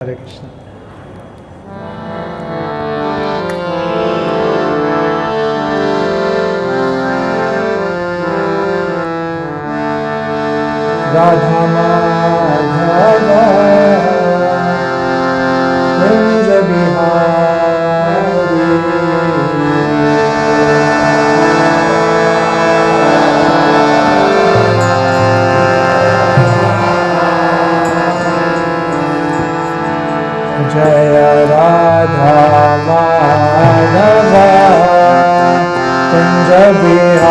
Hare Krishna. Radha Madhava Kunja Bihari Jaya Radha Madhava Kunja Bihari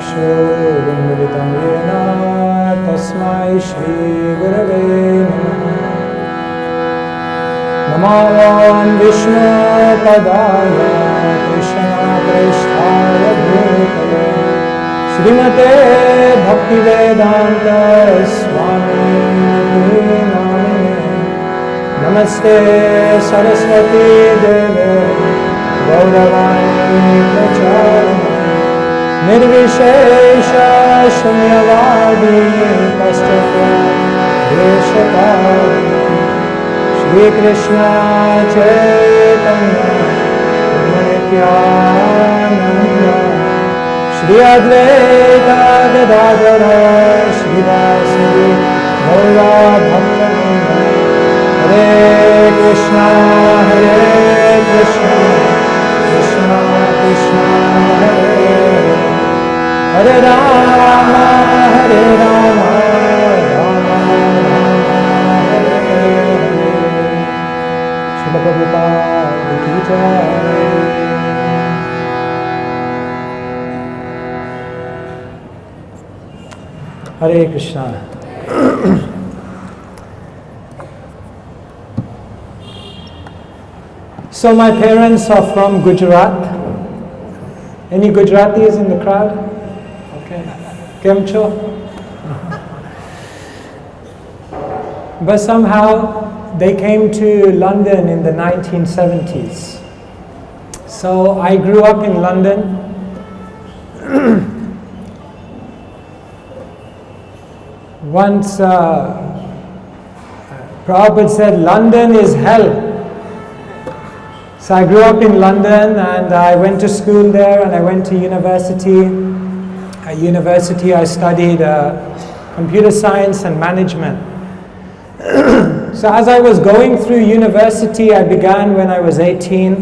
चक्षुरुन्मिलितं येन तस्मै श्रीगुरवे नमः। नमो विष्णुपदाय कृष्णप्रेष्ठाय भूतले श्रीमते भक्तिवेदान्त स्वामी नामिने नमस्ते सरस्वती देवे गौरवाणी प्रचारिणे निर्विशेष शून्यवादी पश्चात्देशकारिणे श्री कृष्ण चैतन्य नित्यानंद श्री अद्वैत गदाधर श्रीवासुदेव गौरा भक्तवृंद हरे Krishna Krishna Krishna Hare Hare Ram Ram Prabhupada ki jai. Hare Krishna. So my parents are from Gujarat. Any Gujaratis in the crowd? Okay. Kem cho? But somehow they came to London in the 1970s. So I grew up in London. Once Prabhupada said, London is hell. So I grew up in London and I went to school there and I went to university. At university I studied computer science and management. So as I was going through university, I began when I was 18.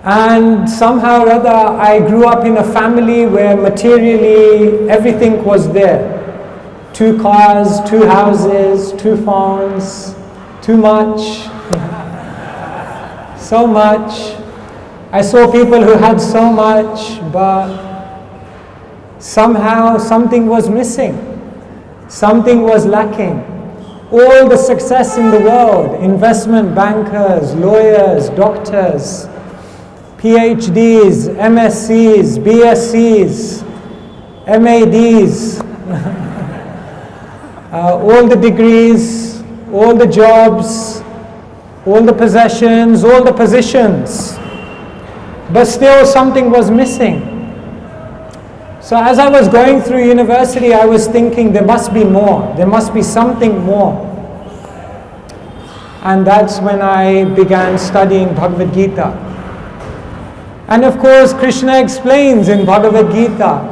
And somehow or other, I grew up in a family where materially everything was there. 2 cars, 2 houses, 2 phones, too much, so much. I saw people who had so much, but somehow something was missing. Something was lacking. All the success in the world, investment bankers, lawyers, doctors, PhDs, MSCs, BSCs, MADs, all the degrees, all the jobs, all the possessions, all the positions. But still something was missing. So as I was going through university, I was thinking there must be more. There must be something more. And that's when I began studying Bhagavad Gita. And of course, Krishna explains in Bhagavad Gita,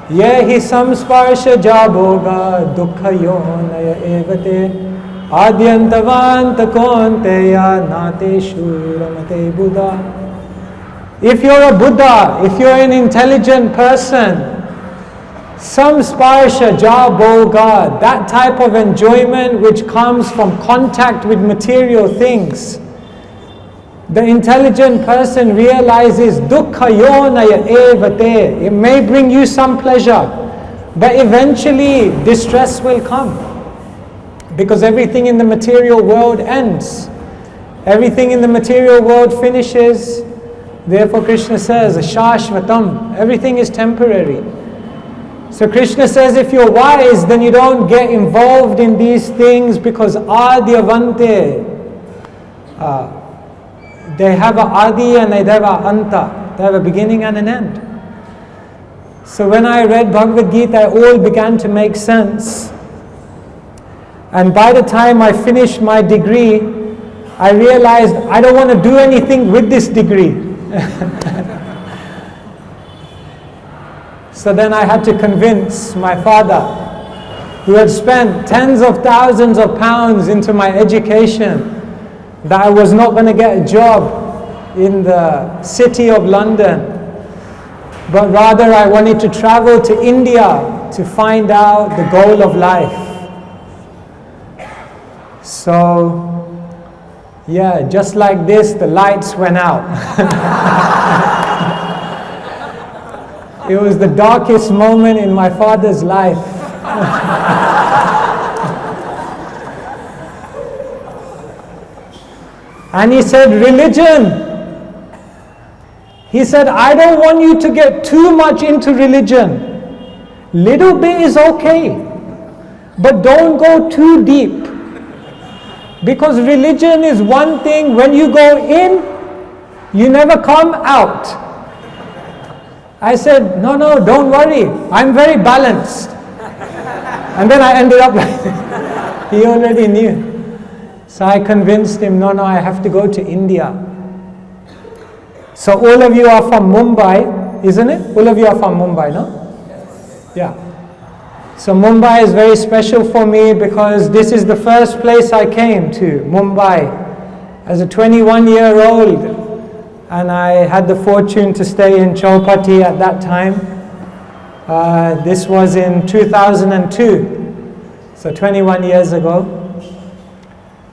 Yehi samsparsha jaboga dukkha yonaya evate adyantavanta konteya nate shuramate Buddha. If you're a Buddha, if you're an intelligent person, samsparsha jaboga, that type of enjoyment which comes from contact with material things, the intelligent person realizes dukkha yonaya evate. It may bring you some pleasure, but eventually distress will come. Because everything in the material world ends. Everything in the material world finishes. Therefore Krishna says, shashvatam, everything is temporary. So Krishna says, if you're wise, then you don't get involved in these things because adyavante, they have a adi and they have a anta. They have a beginning and an end. So when I read Bhagavad Gita, it all began to make sense. And by the time I finished my degree, I realized I don't want to do anything with this degree. So then I had to convince my father, who had spent tens of thousands of pounds into my education, that I was not going to get a job in the city of London, but rather I wanted to travel to India to find out the goal of life. So, yeah, just like this, the lights went out. It was the darkest moment in my father's life. And he said, religion. He said, I don't want you to get too much into religion. Little bit is okay, but don't go too deep. Because religion is one thing, when you go in, you never come out. I said, no, don't worry, I'm very balanced. And then I ended up like that. He already knew. So I convinced him, no, I have to go to India. So all of you are from Mumbai, isn't it? All of you are from Mumbai, no? Yeah. So Mumbai is very special for me because this is the first place I came to, Mumbai, as a 21-year-old. And I had the fortune to stay in Chowpatty at that time. This was in 2002, so 21 years ago.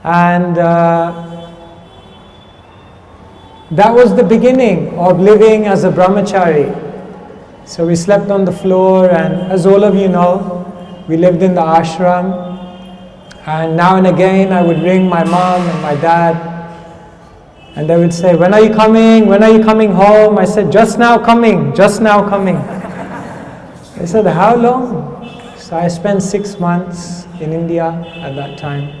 And that was the beginning of living as a brahmachari. So we slept on the floor, and as all of you know, we lived in the ashram. And now and again I would ring my mom and my dad, and they would say, when are you coming? When are you coming home? I said, just now coming, just now coming. They said, how long? So I spent 6 months in India at that time.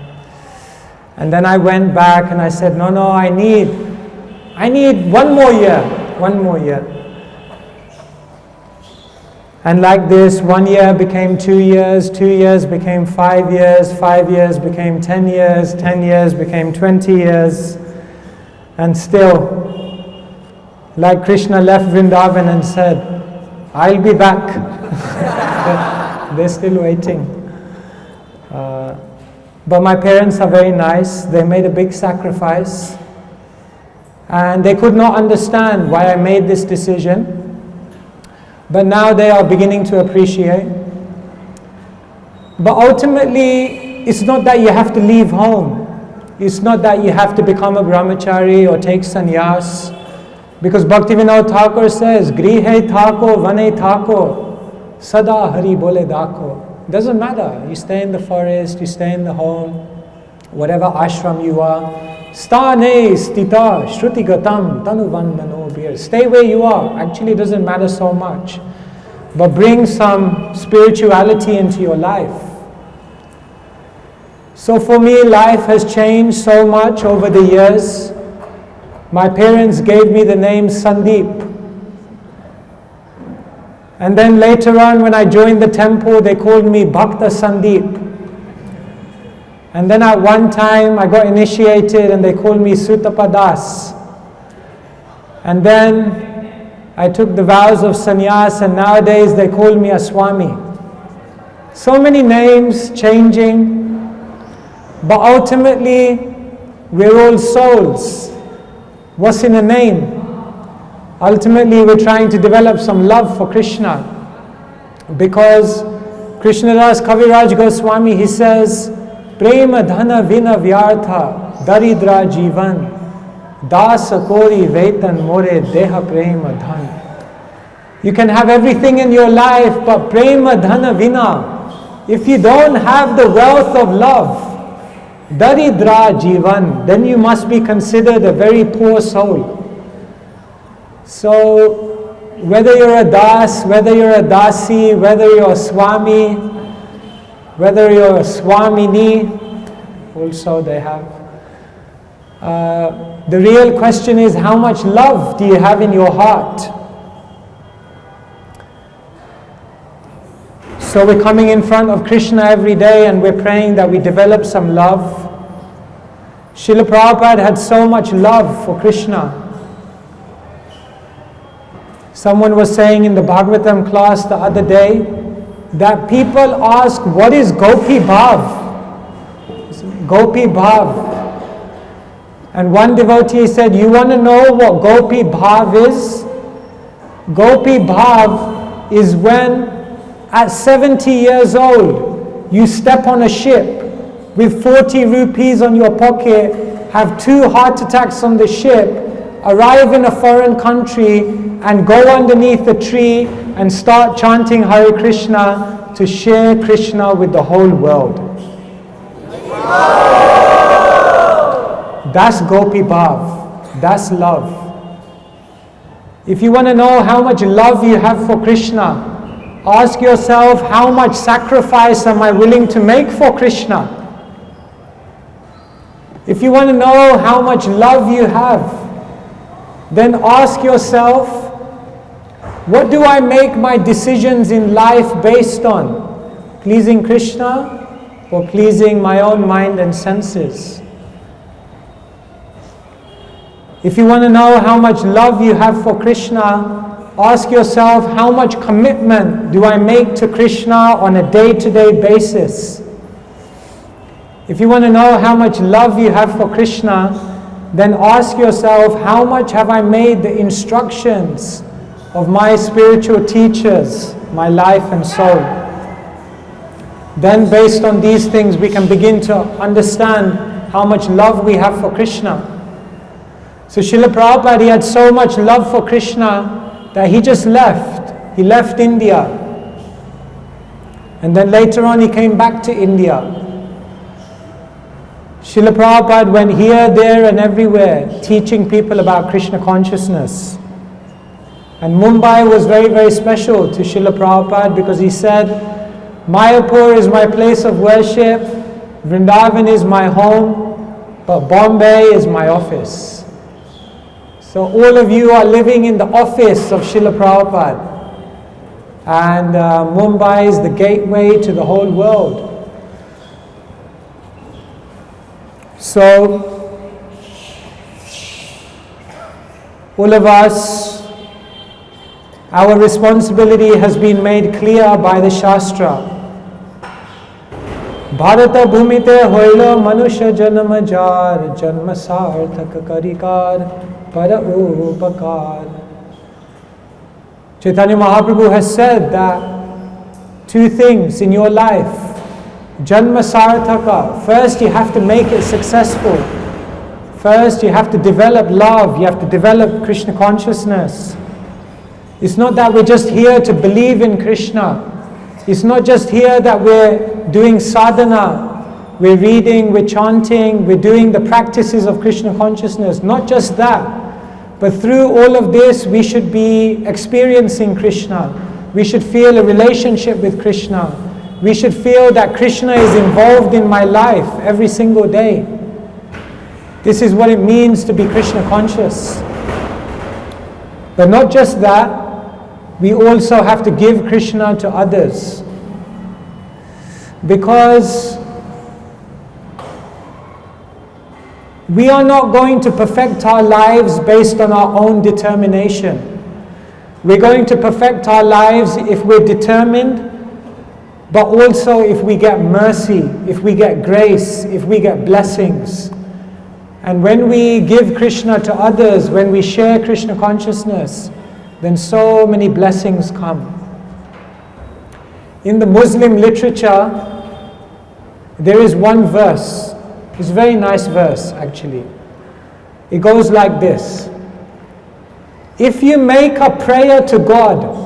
And then I went back and I said, no, I need 1 more year, 1 more year. And like this, 1 year became 2 years, 2 years became 5 years, 5 years became 10 years, 10 years became 20 years. And still, like Krishna left Vrindavan and said, I'll be back. They're still waiting. But my parents are very nice. They made a big sacrifice. And they could not understand why I made this decision. But now they are beginning to appreciate. But ultimately, it's not that you have to leave home. It's not that you have to become a brahmachari or take sannyas. Because Bhaktivinoda Thakur says, Grihe thako, vane thako, sada hari bole dako. Doesn't matter. You stay in the forest, you stay in the home, whatever ashram you are. Stane stita shrutigatam tanuvandano bir. Stay where you are. Actually, it doesn't matter so much. But bring some spirituality into your life. So for me, life has changed so much over the years. My parents gave me the name Sandeep. And then later on, when I joined the temple, they called me Bhakta Sandeep. And then at one time, I got initiated and they called me Sutapadas. And then I took the vows of sannyas, and nowadays they call me a Swami. So many names changing, but ultimately, we're all souls. What's in a name? Ultimately, we're trying to develop some love for Krishna. Because Krishnadas Kaviraj Goswami, he says, Prema dhana vina vyartha daridra jivan dasa kori vetan more deha prema dhan. You can have everything in your life, but prema dhana vina, if you don't have the wealth of love, daridra jivan, then you must be considered a very poor soul. So, whether you're a das, whether you're a dasi, whether you're a swami, whether you're a swamini, also they have. The real question is, how much love do you have in your heart? So we're coming in front of Krishna every day and we're praying that we develop some love. Srila Prabhupada had so much love for Krishna. Someone was saying in the Bhagavatam class the other day that people ask, what is Gopi Bhav? Gopi Bhav. And one devotee said, you want to know what Gopi Bhav is? Gopi Bhav is when at 70 years old you step on a ship with 40 rupees on your pocket, have 2 heart attacks on the ship, arrive in a foreign country and go underneath a tree and start chanting Hare Krishna to share Krishna with the whole world. That's Gopi Bhav. That's love. If you want to know how much love you have for Krishna, ask yourself, how much sacrifice am I willing to make for Krishna? If you want to know how much love you have, then ask yourself, what do I make my decisions in life based on? Pleasing Krishna or pleasing my own mind and senses? If you want to know how much love you have for Krishna, ask yourself, how much commitment do I make to Krishna on a day-to-day basis? If you want to know how much love you have for Krishna, then ask yourself, how much have I made the instructions of my spiritual teachers my life and soul? Then based on these things we can begin to understand how much love we have for Krishna. So Srila Prabhupada, he had so much love for Krishna that he just left. He left India. And then later on he came back to India. Srila Prabhupada went here, there and everywhere teaching people about Krishna consciousness. And Mumbai was very, very special to Srila Prabhupada because he said, Mayapur is my place of worship, Vrindavan is my home, but Bombay is my office. So all of you are living in the office of Srila Prabhupada. And Mumbai is the gateway to the whole world. So, all of us, our responsibility has been made clear by the Shastra. Bharata bhumite hoilo manusha janma jar, janma sarthak karikar, para upakar. Chaitanya Mahaprabhu has said that two things in your life, Janma Sarthaka. First, you have to make it successful. First, you have to develop love. You have to develop Krishna consciousness. It's not that we're just here to believe in Krishna. It's not just here that we're doing sadhana. We're reading, we're chanting, we're doing the practices of Krishna consciousness. Not just that. But through all of this, we should be experiencing Krishna. We should feel a relationship with Krishna. We should feel that Krishna is involved in my life every single day. This is what it means to be Krishna conscious. But not just that, we also have to give Krishna to others. Because we are not going to perfect our lives based on our own determination. We're going to perfect our lives if we're determined, but also if we get mercy, if we get grace, if we get blessings. And when we give Krishna to others, when we share Krishna consciousness, then so many blessings come. In the Muslim literature, there is one verse. It's a very nice verse actually. It goes like this. If you make a prayer to God,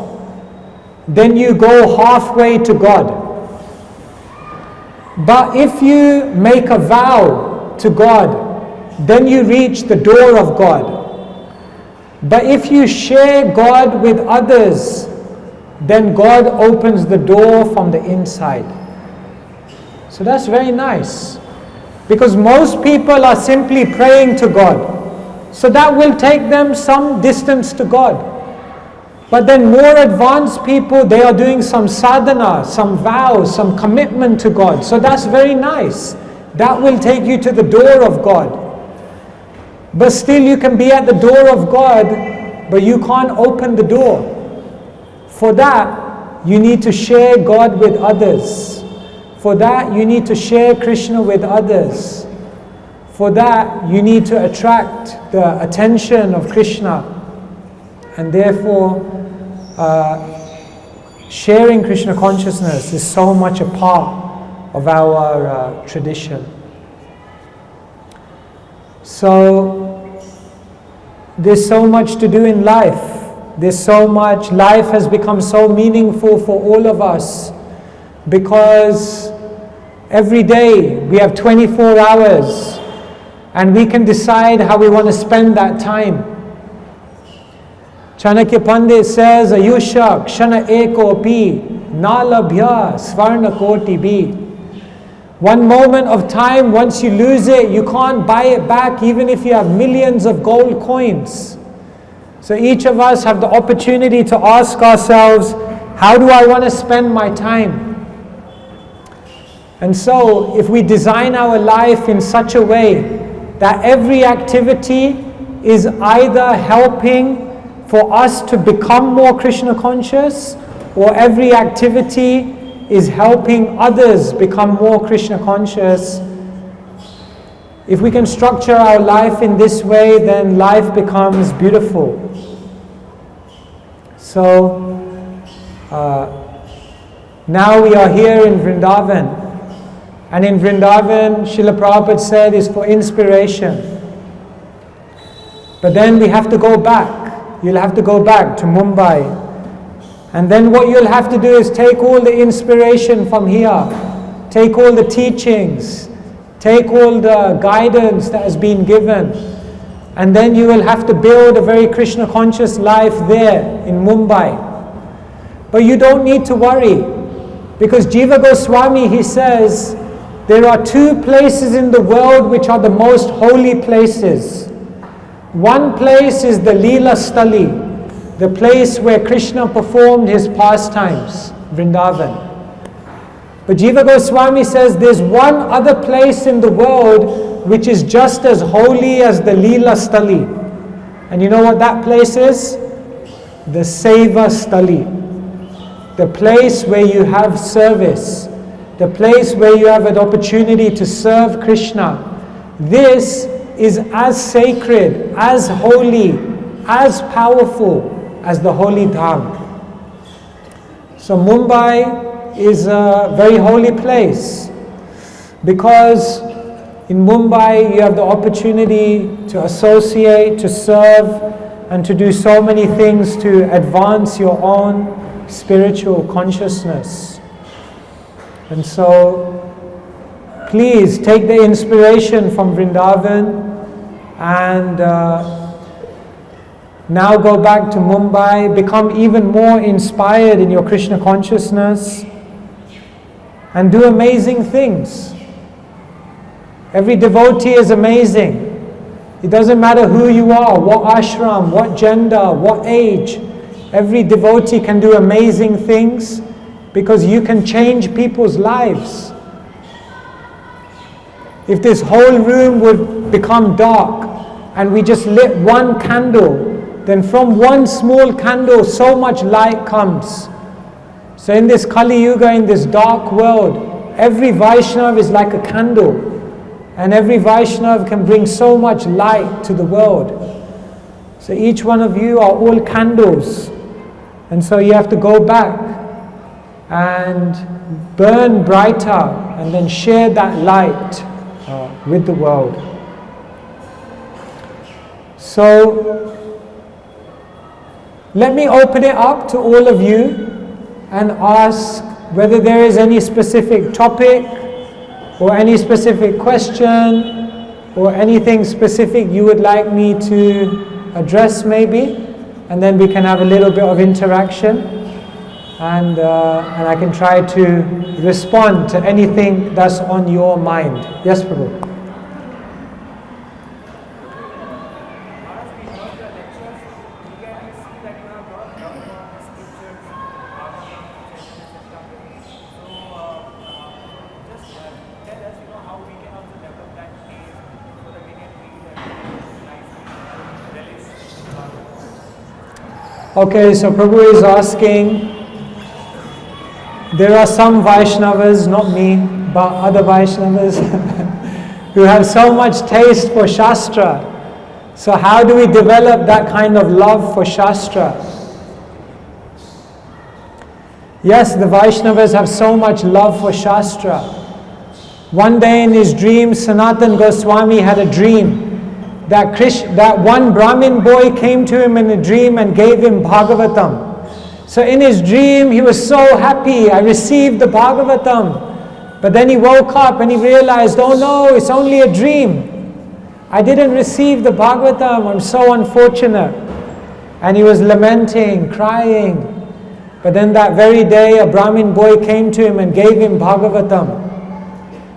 then you go halfway to God. But if you make a vow to God, then you reach the door of God. But if you share God with others, then God opens the door from the inside. So that's very nice. Because most people are simply praying to God. So that will take them some distance to God. But then more advanced people, they are doing some sadhana, some vows, some commitment to God. So that's very nice. That will take you to the door of God. But still you can be at the door of God, but you can't open the door. For that, you need to share God with others. For that, you need to share Krishna with others. For that, you need to attract the attention of Krishna. And therefore, sharing Krishna consciousness is so much a part of our tradition. So, there's so much to do in life. there's so much, life has become so meaningful for all of us because every day we have 24 hours and we can decide how we want to spend that time. Chanakya Pandit says, Ayusha kshana eko pi nalabhya svarna koti bi. One moment of time, once you lose it, you can't buy it back even if you have millions of gold coins. So each of us have the opportunity to ask ourselves, how do I want to spend my time? And so if we design our life in such a way that every activity is either helping for us to become more Krishna conscious, or every activity is helping others become more Krishna conscious. If we can structure our life in this way, then life becomes beautiful. So, now we are here in Vrindavan. And in Vrindavan, Srila Prabhupada said, is for inspiration. But then we have to go back. You'll have to go back to Mumbai. And then what you'll have to do is take all the inspiration from here, take all the teachings, take all the guidance that has been given, and then you will have to build a very Krishna conscious life there in Mumbai. But you don't need to worry, because Jiva Goswami, he says, there are two places in the world which are the most holy places. One place is the Leela Stali, the place where Krishna performed his pastimes, Vrindavan. But Jiva Goswami says there's one other place in the world which is just as holy as the Leela Stali. And you know what that place is? The Seva Stali. The place where you have service. The place where you have an opportunity to serve Krishna. This is as sacred, as holy, as powerful as the holy Dham. So Mumbai is a very holy place because in Mumbai you have the opportunity to associate, to serve, and to do so many things to advance your own spiritual consciousness. And so please take the inspiration from Vrindavan and now go back to Mumbai, become even more inspired in your Krishna consciousness, and do amazing things. Every devotee is amazing. It doesn't matter who you are, what ashram, what gender, what age. Every devotee can do amazing things because you can change people's lives. If this whole room would become dark and we just lit one candle, then from one small candle so much light comes. So in this Kali Yuga, in this dark world, every Vaishnav is like a candle, and every Vaishnav can bring so much light to the world. So each one of you are all candles, and so you have to go back and burn brighter and then share that light with the world. So let me open it up to all of you and ask whether there is any specific topic or any specific question or anything specific you would like me to address maybe, and then we can have a little bit of interaction and I can try to respond to anything that's on your mind. Yes, Prabhu. Okay, so Prabhu is asking, there are some Vaishnavas, not me, but other Vaishnavas who have so much taste for Shastra. So how do we develop that kind of love for Shastra? Yes, the Vaishnavas have so much love for Shastra. One day in his dream, Sanatan Goswami had a dream that one Brahmin boy came to him in a dream and gave him Bhagavatam. So in his dream, he was so happy, I received the Bhagavatam. But then he woke up and he realized, oh no, it's only a dream. I didn't receive the Bhagavatam, I'm so unfortunate. And he was lamenting, crying. But then that very day, a Brahmin boy came to him and gave him Bhagavatam.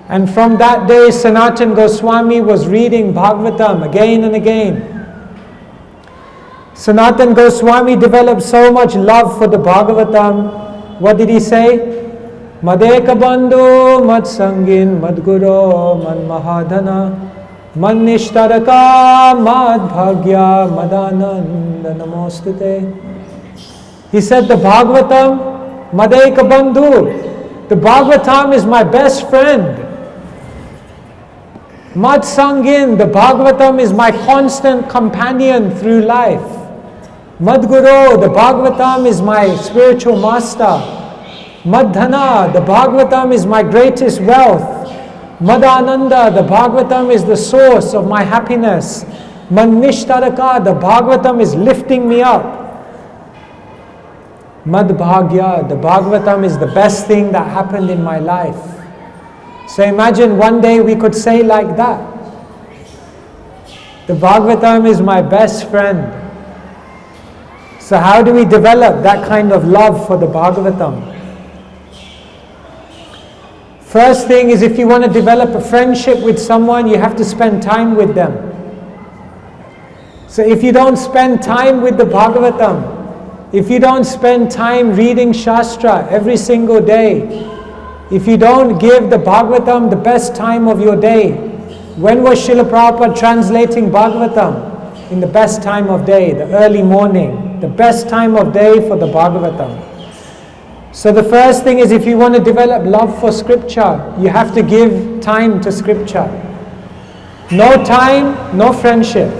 And from that day, Sanatana Goswami was reading Bhagavatam again and again. Sanatana Goswami developed so much love for the Bhagavatam. What did he say? Madeka bandhu, mad sangin, mad guru, mad mahadana, mad nishtaraka, mad bhagya, madananda namostute. He said the Bhagavatam, Madeka bandhu, the Bhagavatam is my best friend. Mad sangin, the Bhagavatam is my constant companion through life. Madguru, the Bhagavatam is my spiritual master. Madhana, the Bhagavatam is my greatest wealth. Madananda, the Bhagavatam is the source of my happiness. Manishtaraka, the Bhagavatam is lifting me up. Madbhagya, the Bhagavatam is the best thing that happened in my life. So imagine one day we could say like that. The Bhagavatam is my best friend. So how do we develop that kind of love for the Bhagavatam? First thing is, if you want to develop a friendship with someone, you have to spend time with them. So if you don't spend time with the Bhagavatam, if you don't spend time reading Shastra every single day, if you don't give the Bhagavatam the best time of your day, when was Srila Prabhupada translating Bhagavatam? In the best time of day, the early morning, the best time of day for the Bhagavatam. So the first thing is, if you want to develop love for scripture, you have to give time to scripture. No time, no friendship.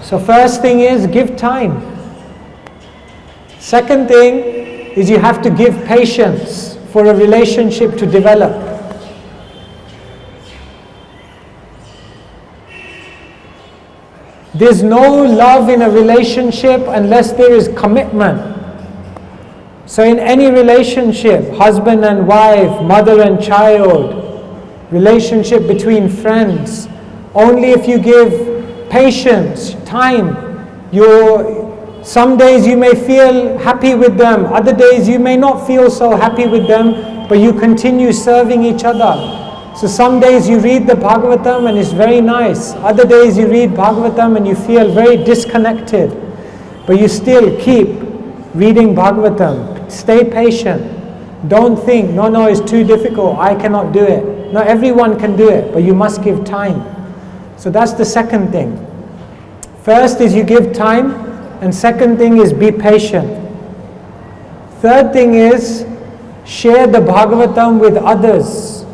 So first thing is, give time. Second thing is, you have to give patience for a relationship to develop. There's no love in a relationship unless there is commitment. So in any relationship, husband and wife, mother and child, relationship between friends, only if you give patience, time, some days you may feel happy with them, other days you may not feel so happy with them, but you continue serving each other. So some days you read the Bhagavatam and it's very nice. Other days you read Bhagavatam and you feel very disconnected. But you still keep reading Bhagavatam. Stay patient. Don't think, no, it's too difficult, I cannot do it. No, everyone can do it, but you must give time. So that's the second thing. First is you give time, and second thing is be patient. Third thing is share the Bhagavatam with others.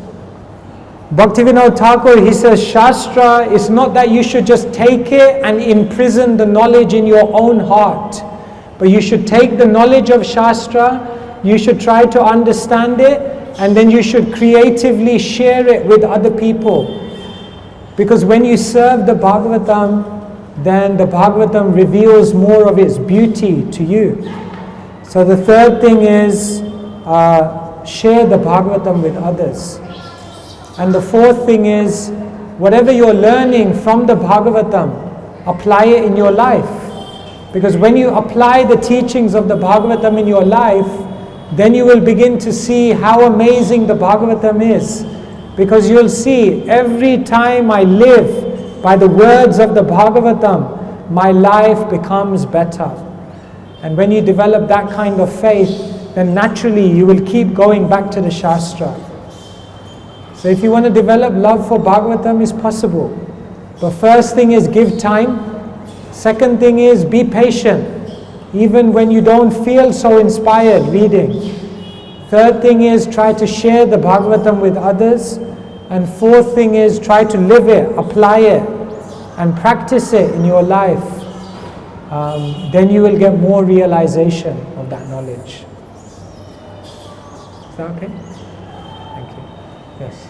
Bhaktivinoda Thakur, he says, Shastra is not that you should just take it and imprison the knowledge in your own heart. But you should take the knowledge of Shastra, you should try to understand it, and then you should creatively share it with other people. Because when you serve the Bhagavatam, then the Bhagavatam reveals more of its beauty to you. So the third thing is share the Bhagavatam with others. And the fourth thing is, whatever you're learning from the Bhagavatam, apply it in your life. Because when you apply the teachings of the Bhagavatam in your life, then you will begin to see how amazing the Bhagavatam is. Because you'll see, every time I live by the words of the Bhagavatam, my life becomes better. And when you develop that kind of faith, then naturally you will keep going back to the Shastra. So if you want to develop love for Bhagavatam, it's possible. But first thing is give time. Second thing is be patient, even when you don't feel so inspired reading. Third thing is try to share the Bhagavatam with others. And fourth thing is try to live it, apply it, and practice it in your life. Then you will get more realization of that knowledge. Is that okay? Thank you. Yes.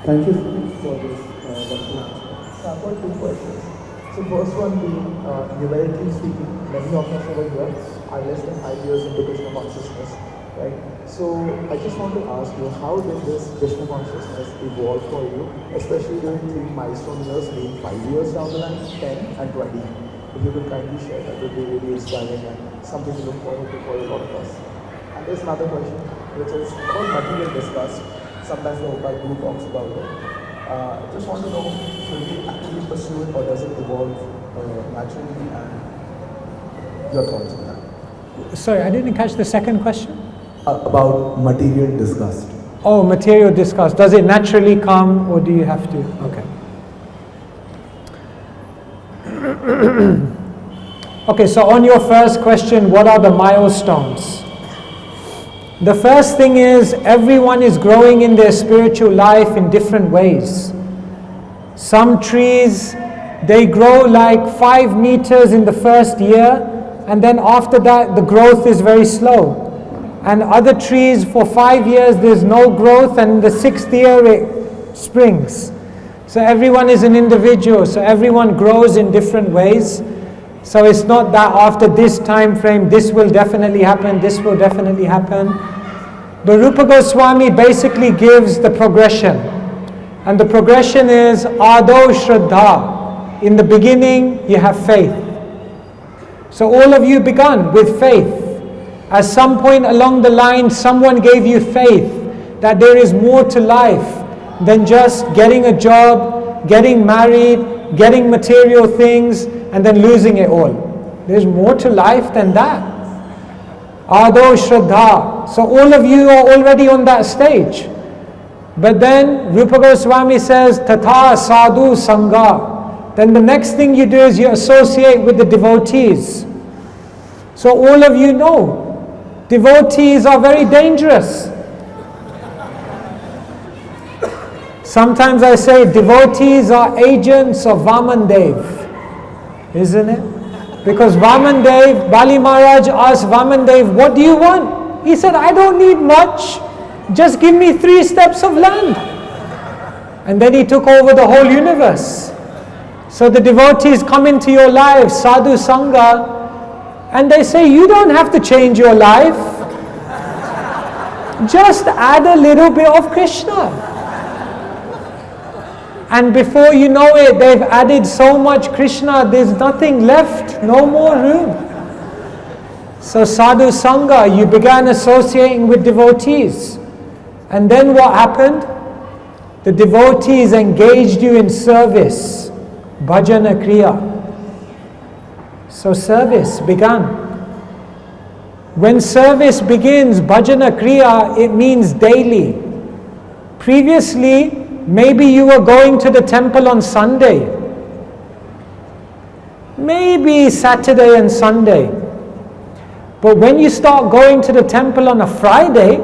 Thank you for this wonderful answer. So I've got two questions. So first one being, numerically speaking, many of us over here are less than 5 years into Krishna consciousness, right? So I just want to ask you, how did this Krishna consciousness evolve for you, especially during 3 milestone years, being 5 years down the line, 10 and 20? If you could kindly share, that would be really inspiring and something to look forward to for a lot of us. And there's another question, which is about material discussed. Sometimes the Hokar group talks about it. Just want to know, should we actually pursue it or does it evolve naturally, and your thoughts on that? Sorry, I didn't catch the second question. About material disgust. Oh, material disgust. Does it naturally come or do you have to? Okay. Okay, so on your first question, what are the milestones? The first thing is, everyone is growing in their spiritual life in different ways. Some trees, they grow like 5 meters in the first year, and then after that the growth is very slow. And other trees, for 5 years there's no growth, and the 6th year it springs. So everyone is an individual, so everyone grows in different ways. So it's not that after this time frame this will definitely happen, this will definitely happen. But Rupa Goswami basically gives the progression. And the progression is Ado Shraddha. In the beginning you have faith. So all of you begun with faith. At some point along the line someone gave you faith that there is more to life than just getting a job, getting married, getting material things and then losing it all. There's more to life than that. Ado Shraddha. So all of you are already on that stage. But then Rupa Goswami says, Tatha Sadhu Sangha. Then the next thing you do is you associate with the devotees. So all of you know, devotees are very dangerous. Sometimes I say devotees are agents of Vamandev, isn't it? Because Vamandev, Bali Maharaj asked Vamandev, what do you want? He said, I don't need much, just give me 3 steps of land. And then he took over the whole universe. So the devotees come into your life, sadhu sangha, and they say, you don't have to change your life. Just add a little bit of Krishna. And before you know it, they've added so much Krishna, there's nothing left, no more room. So sadhu sangha, you began associating with devotees. And then what happened? The devotees engaged you in service, bhajana kriya. So service began. When service begins, bhajana kriya, it means daily. Previously, maybe you were going to the temple on Sunday, maybe Saturday and Sunday. But when you start going to the temple on a Friday,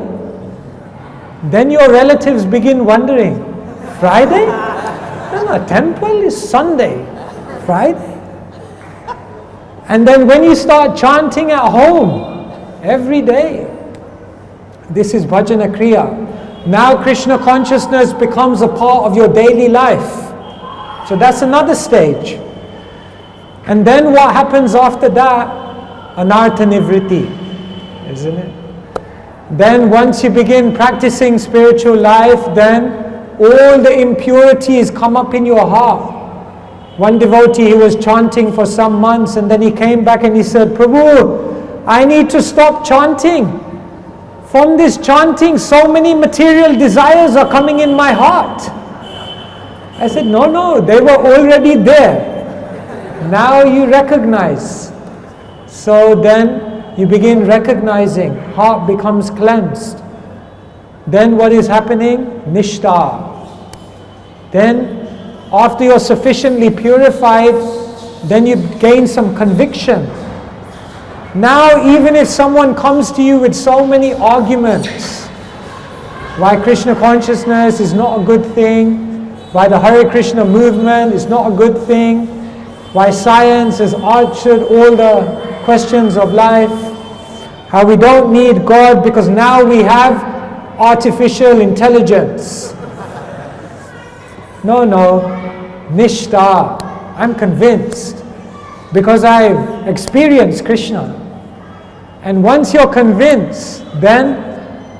then your relatives begin wondering, Friday? No, temple is Sunday, Friday. And then when you start chanting at home every day, this is bhajana kriya. Now Krishna consciousness becomes a part of your daily life. So that's another stage. And then what happens after that? Anartha nivritti, isn't it? Then once you begin practicing spiritual life, then all the impurities come up in your heart. One devotee, he was chanting for some months and then he came back and he said, Prabhu, I need to stop chanting. From this chanting, so many material desires are coming in my heart. I said, no, they were already there. Now you recognize. So then you begin recognizing, heart becomes cleansed. Then what is happening? Nishtha. Then after you're sufficiently purified, then you gain some conviction. Now even if someone comes to you with so many arguments, why Krishna consciousness is not a good thing, why the Hare Krishna movement is not a good thing, why science has answered all the questions of life, how we don't need God because now we have artificial intelligence. No, Nishta. I'm convinced because I've experienced Krishna. And once you're convinced, then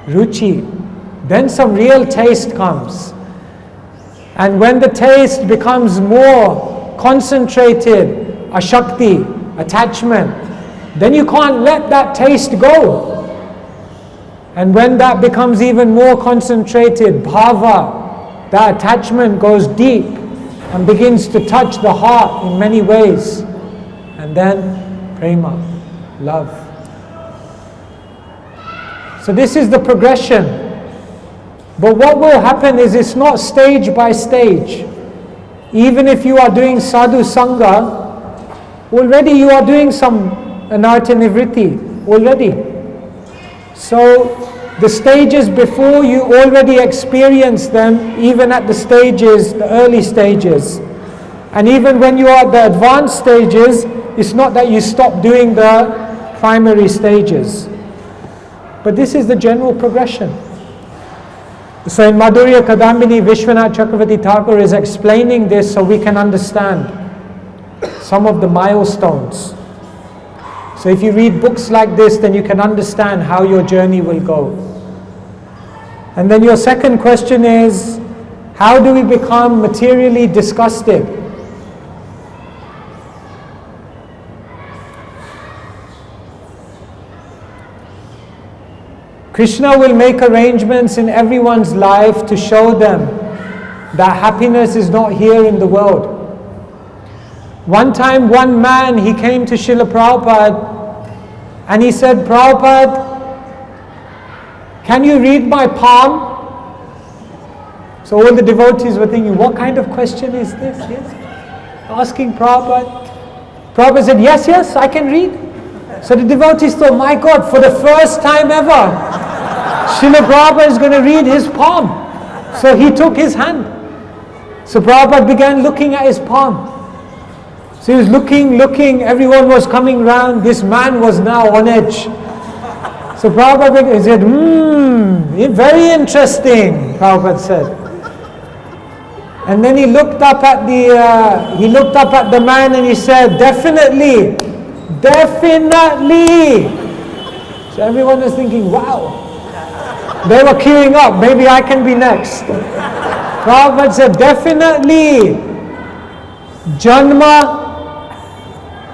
ruchi, then some real taste comes. And when the taste becomes more concentrated, ashakti, attachment, then you can't let that taste go. And when that becomes even more concentrated, bhava, that attachment goes deep and begins to touch the heart in many ways. And then prema, love. So this is the progression. But what will happen is it's not stage by stage. Even if you are doing sadhu sangha, already you are doing some anartha nivritti already. So the stages before, you already experience them, even at the stages, the early stages. And even when you are at the advanced stages, it's not that you stop doing the primary stages. But this is the general progression. So in Madhurya Kadambini, Vishwanath Chakravarti Thakur is explaining this so we can understand some of the milestones. So if you read books like this, then you can understand how your journey will go. And then your second question is, how do we become materially disgusted? Krishna will make arrangements in everyone's life to show them that happiness is not here in the world. One time, one man, he came to Srila Prabhupada and he said, Prabhupada, can you read my palm? So all the devotees were thinking, what kind of question is this? Yes. Asking Prabhupada. Prabhupada said, yes, I can read. So the devotees thought, my God, for the first time ever, Srila Prabhupada is going to read his palm. So he took his hand. So Prabhupada began looking at his palm. So he was looking, everyone was coming round. This man was now on edge. So Prabhupada said, very interesting, Prabhupada said. And then he looked up at the man and he said, definitely. So everyone was thinking, wow. They were queuing up, maybe I can be next. Prabhupada said, definitely. Janma,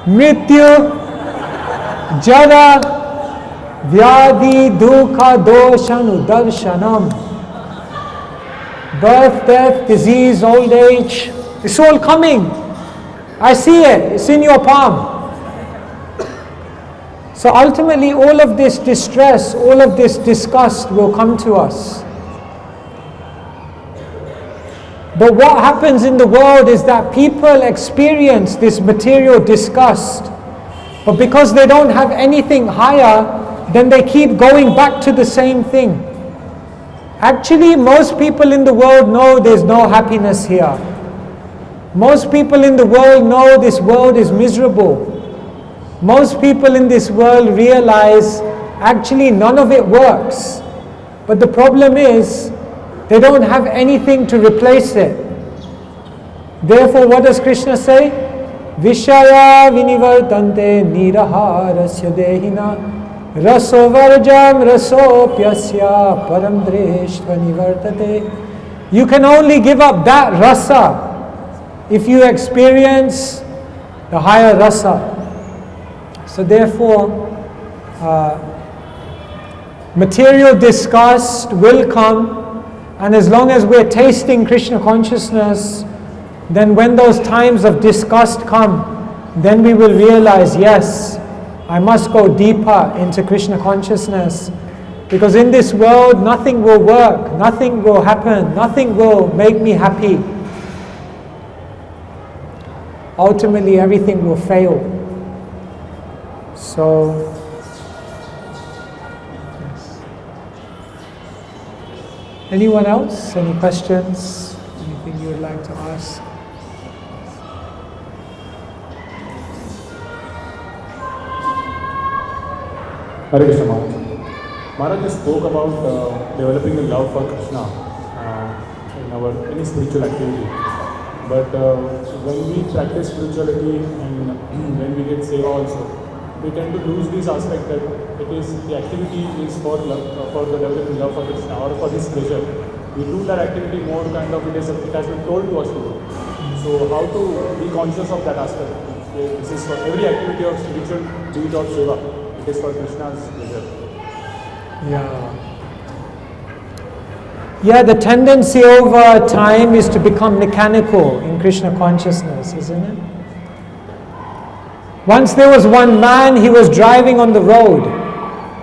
Mrityu, Jara, Vyadi, Dukha, Doshanu, Darshanam. Birth, death, disease, old age, it's all coming. I see it, it's in your palm. So ultimately all of this distress, all of this disgust will come to us. But what happens in the world is that people experience this material disgust, but because they don't have anything higher, then they keep going back to the same thing. Actually, most people in the world know there's no happiness here. Most people in the world know this world is miserable. Most people in this world realize actually none of it works. But the problem is, they don't have anything to replace it. Therefore, what does Krishna say? Vishaya vinivartante niraharasya dehina raso varjam rasopyasya param dreshtva nivartate. You can only give up that rasa if you experience the higher rasa. So therefore, material disgust will come. And as long as we're tasting Krishna consciousness, then when those times of disgust come, then we will realize, yes, I must go deeper into Krishna consciousness. Because in this world, nothing will work, nothing will happen, nothing will make me happy. Ultimately, everything will fail. So, anyone else? Any questions? Anything you would like to ask? Hare Krishna Maharaj. Maharaj just spoke about developing a love for Krishna. in our any spiritual activity. But when we practice spirituality and when we get seva also, we tend to lose this aspect that the activity is for love, for the developing love for Krishna or for his pleasure. We do that activity more kind of, it has been told to us to do. So how to be conscious of that aspect? This is for every activity of spiritual deed or seva. It is for Krishna's pleasure. Yeah, the tendency over time is to become mechanical in Krishna consciousness, isn't it? Once there was one man, he was driving on the road.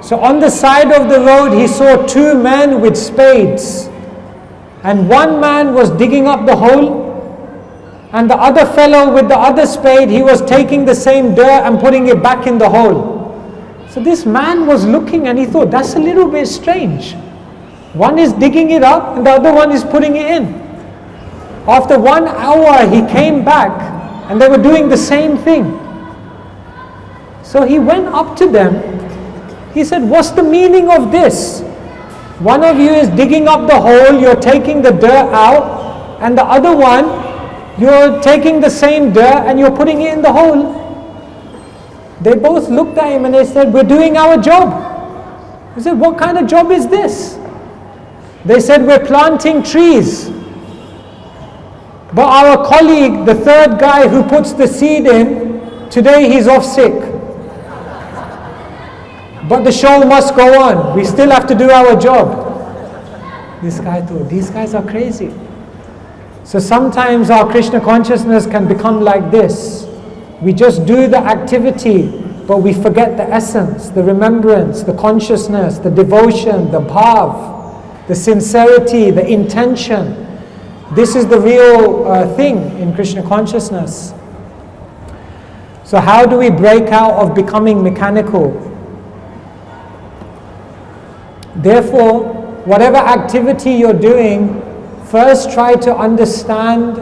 So on the side of the road, he saw two men with spades. And one man was digging up the hole, and the other fellow with the other spade, he was taking the same dirt and putting it back in the hole. So this man was looking and he thought, that's a little bit strange. One is digging it up and the other one is putting it in. After 1 hour he came back and they were doing the same thing. So he went up to them. He said, what's the meaning of this? One of you is digging up the hole, you're taking the dirt out, and the other one, you're taking the same dirt and you're putting it in the hole. They both looked at him and they said, we're doing our job. He said, what kind of job is this? They said, we're planting trees. But our colleague, the third guy who puts the seed in, today he's off sick. But the show must go on. We still have to do our job. This guy thought, these guys are crazy. So sometimes our Krishna consciousness can become like this. We just do the activity, but we forget the essence, the remembrance, the consciousness, the devotion, the bhav, the sincerity, the intention. This is the real thing in Krishna consciousness. So how do we break out of becoming mechanical? Therefore, whatever activity you're doing, first try to understand,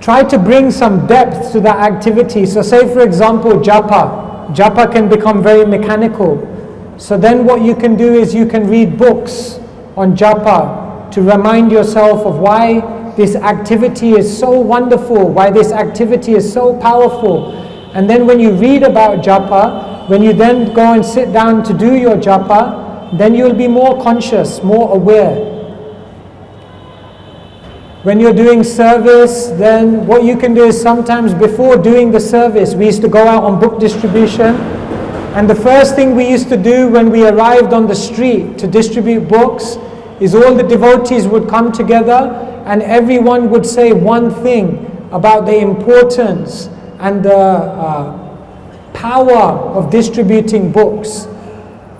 try to bring some depth to that activity. So say for example, japa. Japa can become very mechanical. So then what you can do is you can read books on japa to remind yourself of why this activity is so wonderful, why this activity is so powerful. And then when you read about japa, when you then go and sit down to do your japa, then you'll be more conscious, more aware. When you're doing service, then what you can do is sometimes before doing the service, we used to go out on book distribution, and the first thing we used to do when we arrived on the street to distribute books is all the devotees would come together and everyone would say one thing about the importance and the power of distributing books.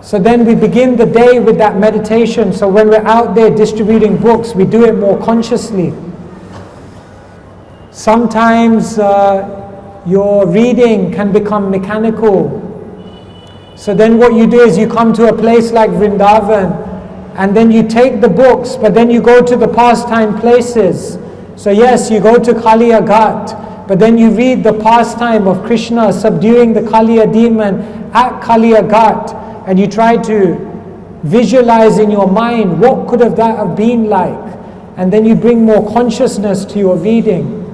So then we begin the day with that meditation. So when we're out there distributing books, we do it more consciously. Sometimes your reading can become mechanical. So then what you do is you come to a place like Vrindavan and then you take the books, but then you go to the pastime places. So yes, you go to Kaliya Ghat, but then you read the pastime of Krishna subduing the Kaliya demon at Kaliya Ghat. And you try to visualize in your mind what could have that have been like, and then you bring more consciousness to your reading.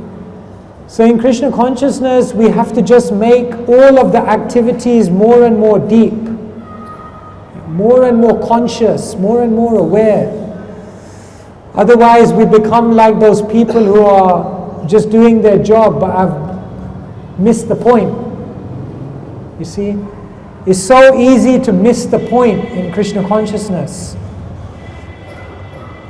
So in Krishna consciousness, we have to just make all of the activities more and more deep, more and more conscious, more and more aware. Otherwise we become like those people who are just doing their job but have missed the point. You see? It's so easy to miss the point in Krishna consciousness.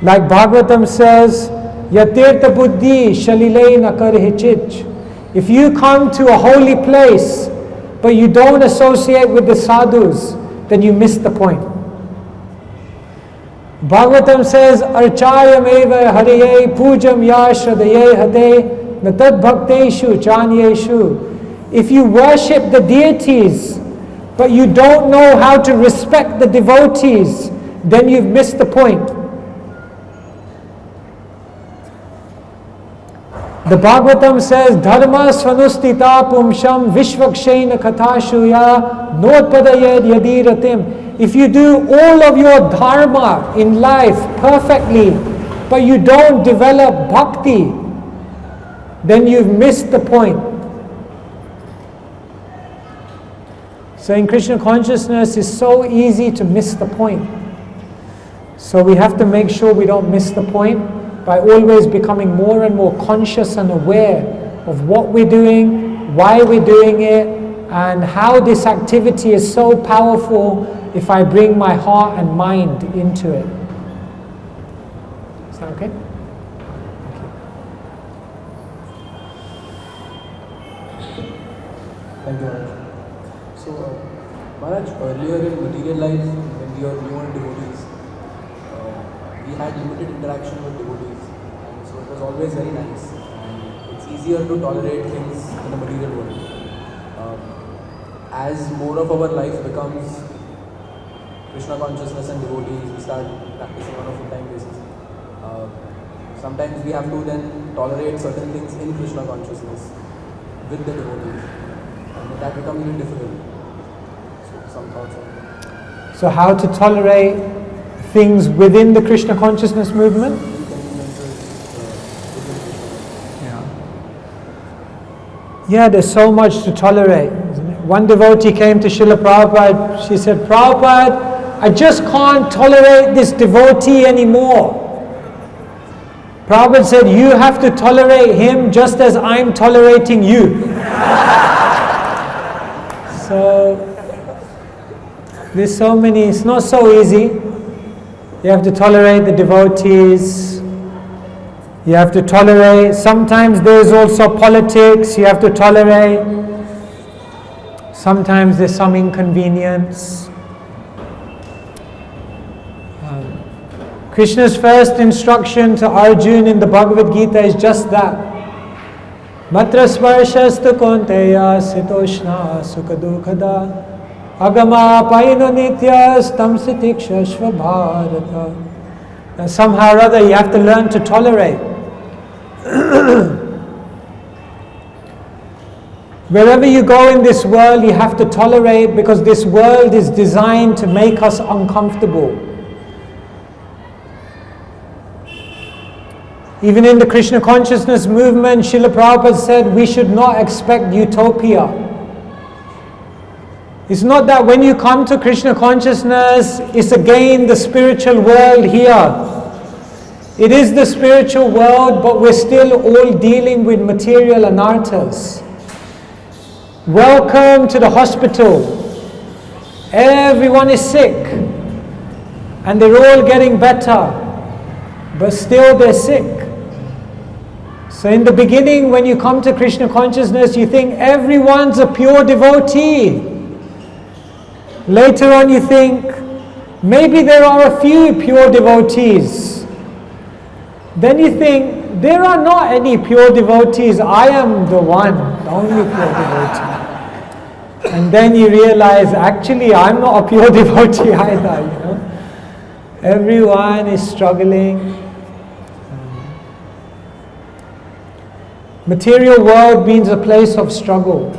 Like Bhagavatam says, Yatirtha buddhi shalile nakarhe chich. If you come to a holy place, but you don't associate with the sadhus, then you miss the point. Bhagavatam says, Archayam eva hariye pujam ya shradhaye hade natad bhakteshu chanyeshu. If you worship the deities, but you don't know how to respect the devotees, then you've missed the point. The Bhagavatam says, Dharma svanustita pumsham vishvakshena kathashuya notpadayed yadiratim. if you do all of your dharma in life perfectly, but you don't develop bhakti, then you've missed the point. So in Krishna consciousness, it's so easy to miss the point. So we have to make sure we don't miss the point by always becoming more and more conscious and aware of what we're doing, why we're doing it, and how this activity is so powerful if I bring my heart and mind into it. Is that okay? Thank you, Maharaj. So, Maharaj, earlier in material life, when we were newer devotees, we had limited interaction with devotees, and so it was always very nice. And it's easier to tolerate things in the material world. As more of our life becomes Krishna consciousness and devotees, we start practicing on a full-time basis. Sometimes we have to then tolerate certain things in Krishna consciousness with the devotees, and that becomes really difficult. So, some thoughts on that. So how to tolerate things within the Krishna consciousness movement? Yeah, there's so much to tolerate, isn't it? One devotee came to Srila Prabhupada. She said, Prabhupada, I just can't tolerate this devotee anymore. Prabhupada said, you have to tolerate him just as I'm tolerating you. So, there's so many, it's not so easy. You have to tolerate the devotees. You have to tolerate, sometimes there's also politics, you have to tolerate. Sometimes there's some inconvenience. Krishna's first instruction to Arjuna in the Bhagavad Gita is just that. Matra svarshastu konteya sitoshna sukadukada agama paino nityas tam sitikshashva bharata. And somehow or other you have to learn to tolerate. Wherever you go in this world, you have to tolerate, because this world is designed to make us uncomfortable. Even in the Krishna consciousness movement, Srila Prabhupada said we should not expect utopia. It's not that when you come to Krishna consciousness, it's again the spiritual world here. It is the spiritual world, but we're still all dealing with material anarthas. Welcome to the hospital. Everyone is sick, and they're all getting better, but still they're sick. So in the beginning, when you come to Krishna consciousness, you think everyone's a pure devotee. Later on you think, maybe there are a few pure devotees. Then you think, there are not any pure devotees, I am the one, the only pure devotee. And then you realize, actually I'm not a pure devotee either, you know. Everyone is struggling. Material world means a place of struggle.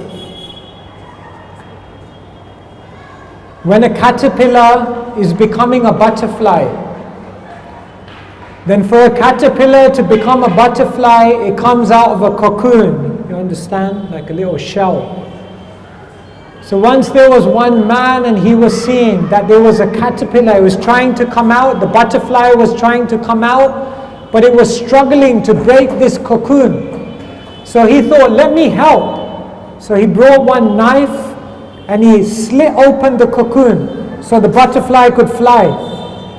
When a caterpillar is becoming a butterfly, then for a caterpillar to become a butterfly, it comes out of a cocoon, you understand? Like a little shell. So once there was one man and he was seeing that there was a caterpillar, it was trying to come out, the butterfly was trying to come out, but it was struggling to break this cocoon. So he thought, let me help. So he brought one knife and he slit open the cocoon so the butterfly could fly.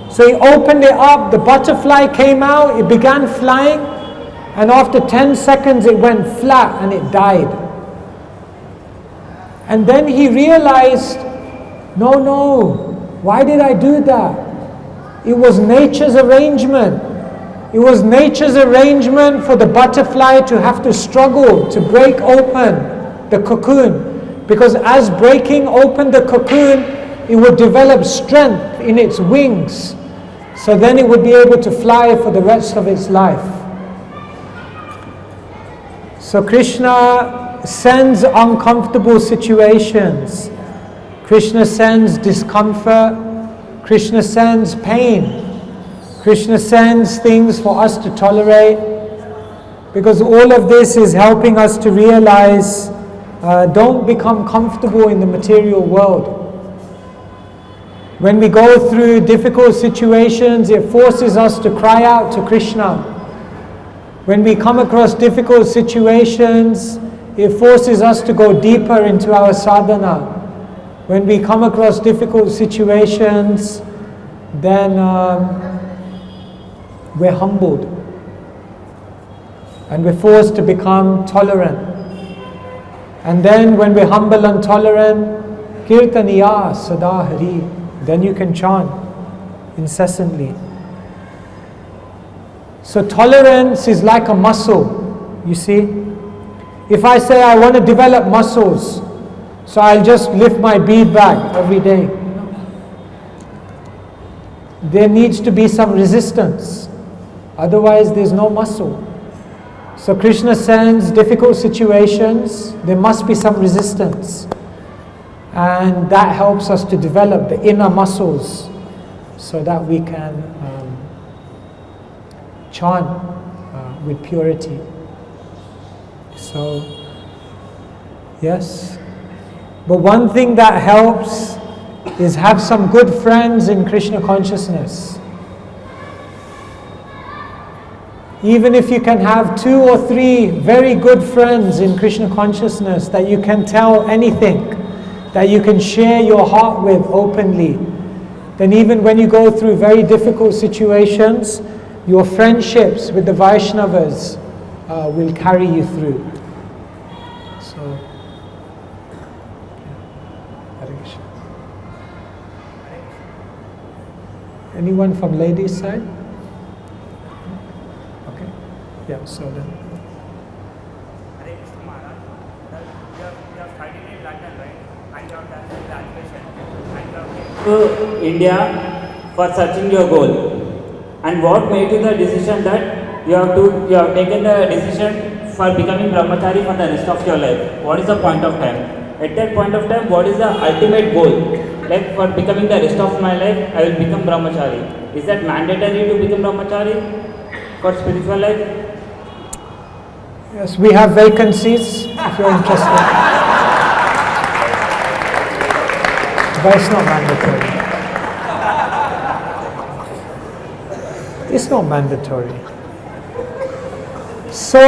So he opened it up, the butterfly came out, it began flying, and after 10 seconds it went flat and it died. And then he realized, no, why did I do that? It was nature's arrangement. It was nature's arrangement for the butterfly to have to struggle to break open the cocoon. Because as breaking open the cocoon, it would develop strength in its wings. So then it would be able to fly for the rest of its life. So Krishna sends uncomfortable situations. Krishna sends discomfort. Krishna sends pain. Krishna sends things for us to tolerate, because all of this is helping us to realize, don't become comfortable in the material world. When we go through difficult situations, it forces us to cry out to Krishna. When we come across difficult situations, it forces us to go deeper into our sadhana. When we come across difficult situations, then we're humbled. And we're forced to become tolerant. And then when we're humble and tolerant, Kirtaniya Sada Hari, then you can chant incessantly. So tolerance is like a muscle, you see. If I say I want to develop muscles, so I'll just lift my bead bag every day. There needs to be some resistance, otherwise there's no muscle. So Krishna sends difficult situations, there must be some resistance. And that helps us to develop the inner muscles so that we can chant with purity. So, yes. But one thing that helps is have some good friends in Krishna consciousness. Even if you can have 2 or 3 very good friends in Krishna consciousness that you can tell anything, that you can share your heart with openly, then even when you go through very difficult situations, your friendships with the Vaishnavas will carry you through. So, anyone from ladies' side? Okay. Yeah, so then. Maharaj, you have studied in London, right? And you have done the graduation. And you have came to India for searching your goal. And what made you the decision that you have taken the decision for becoming brahmachari for the rest of your life? What is the point of time? At that point of time, what is the ultimate goal? Like for becoming the rest of my life, I will become brahmachari. Is that mandatory to become brahmachari for spiritual life? Yes, we have vacancies if you're interested. But it's not mandatory. It's not mandatory. So,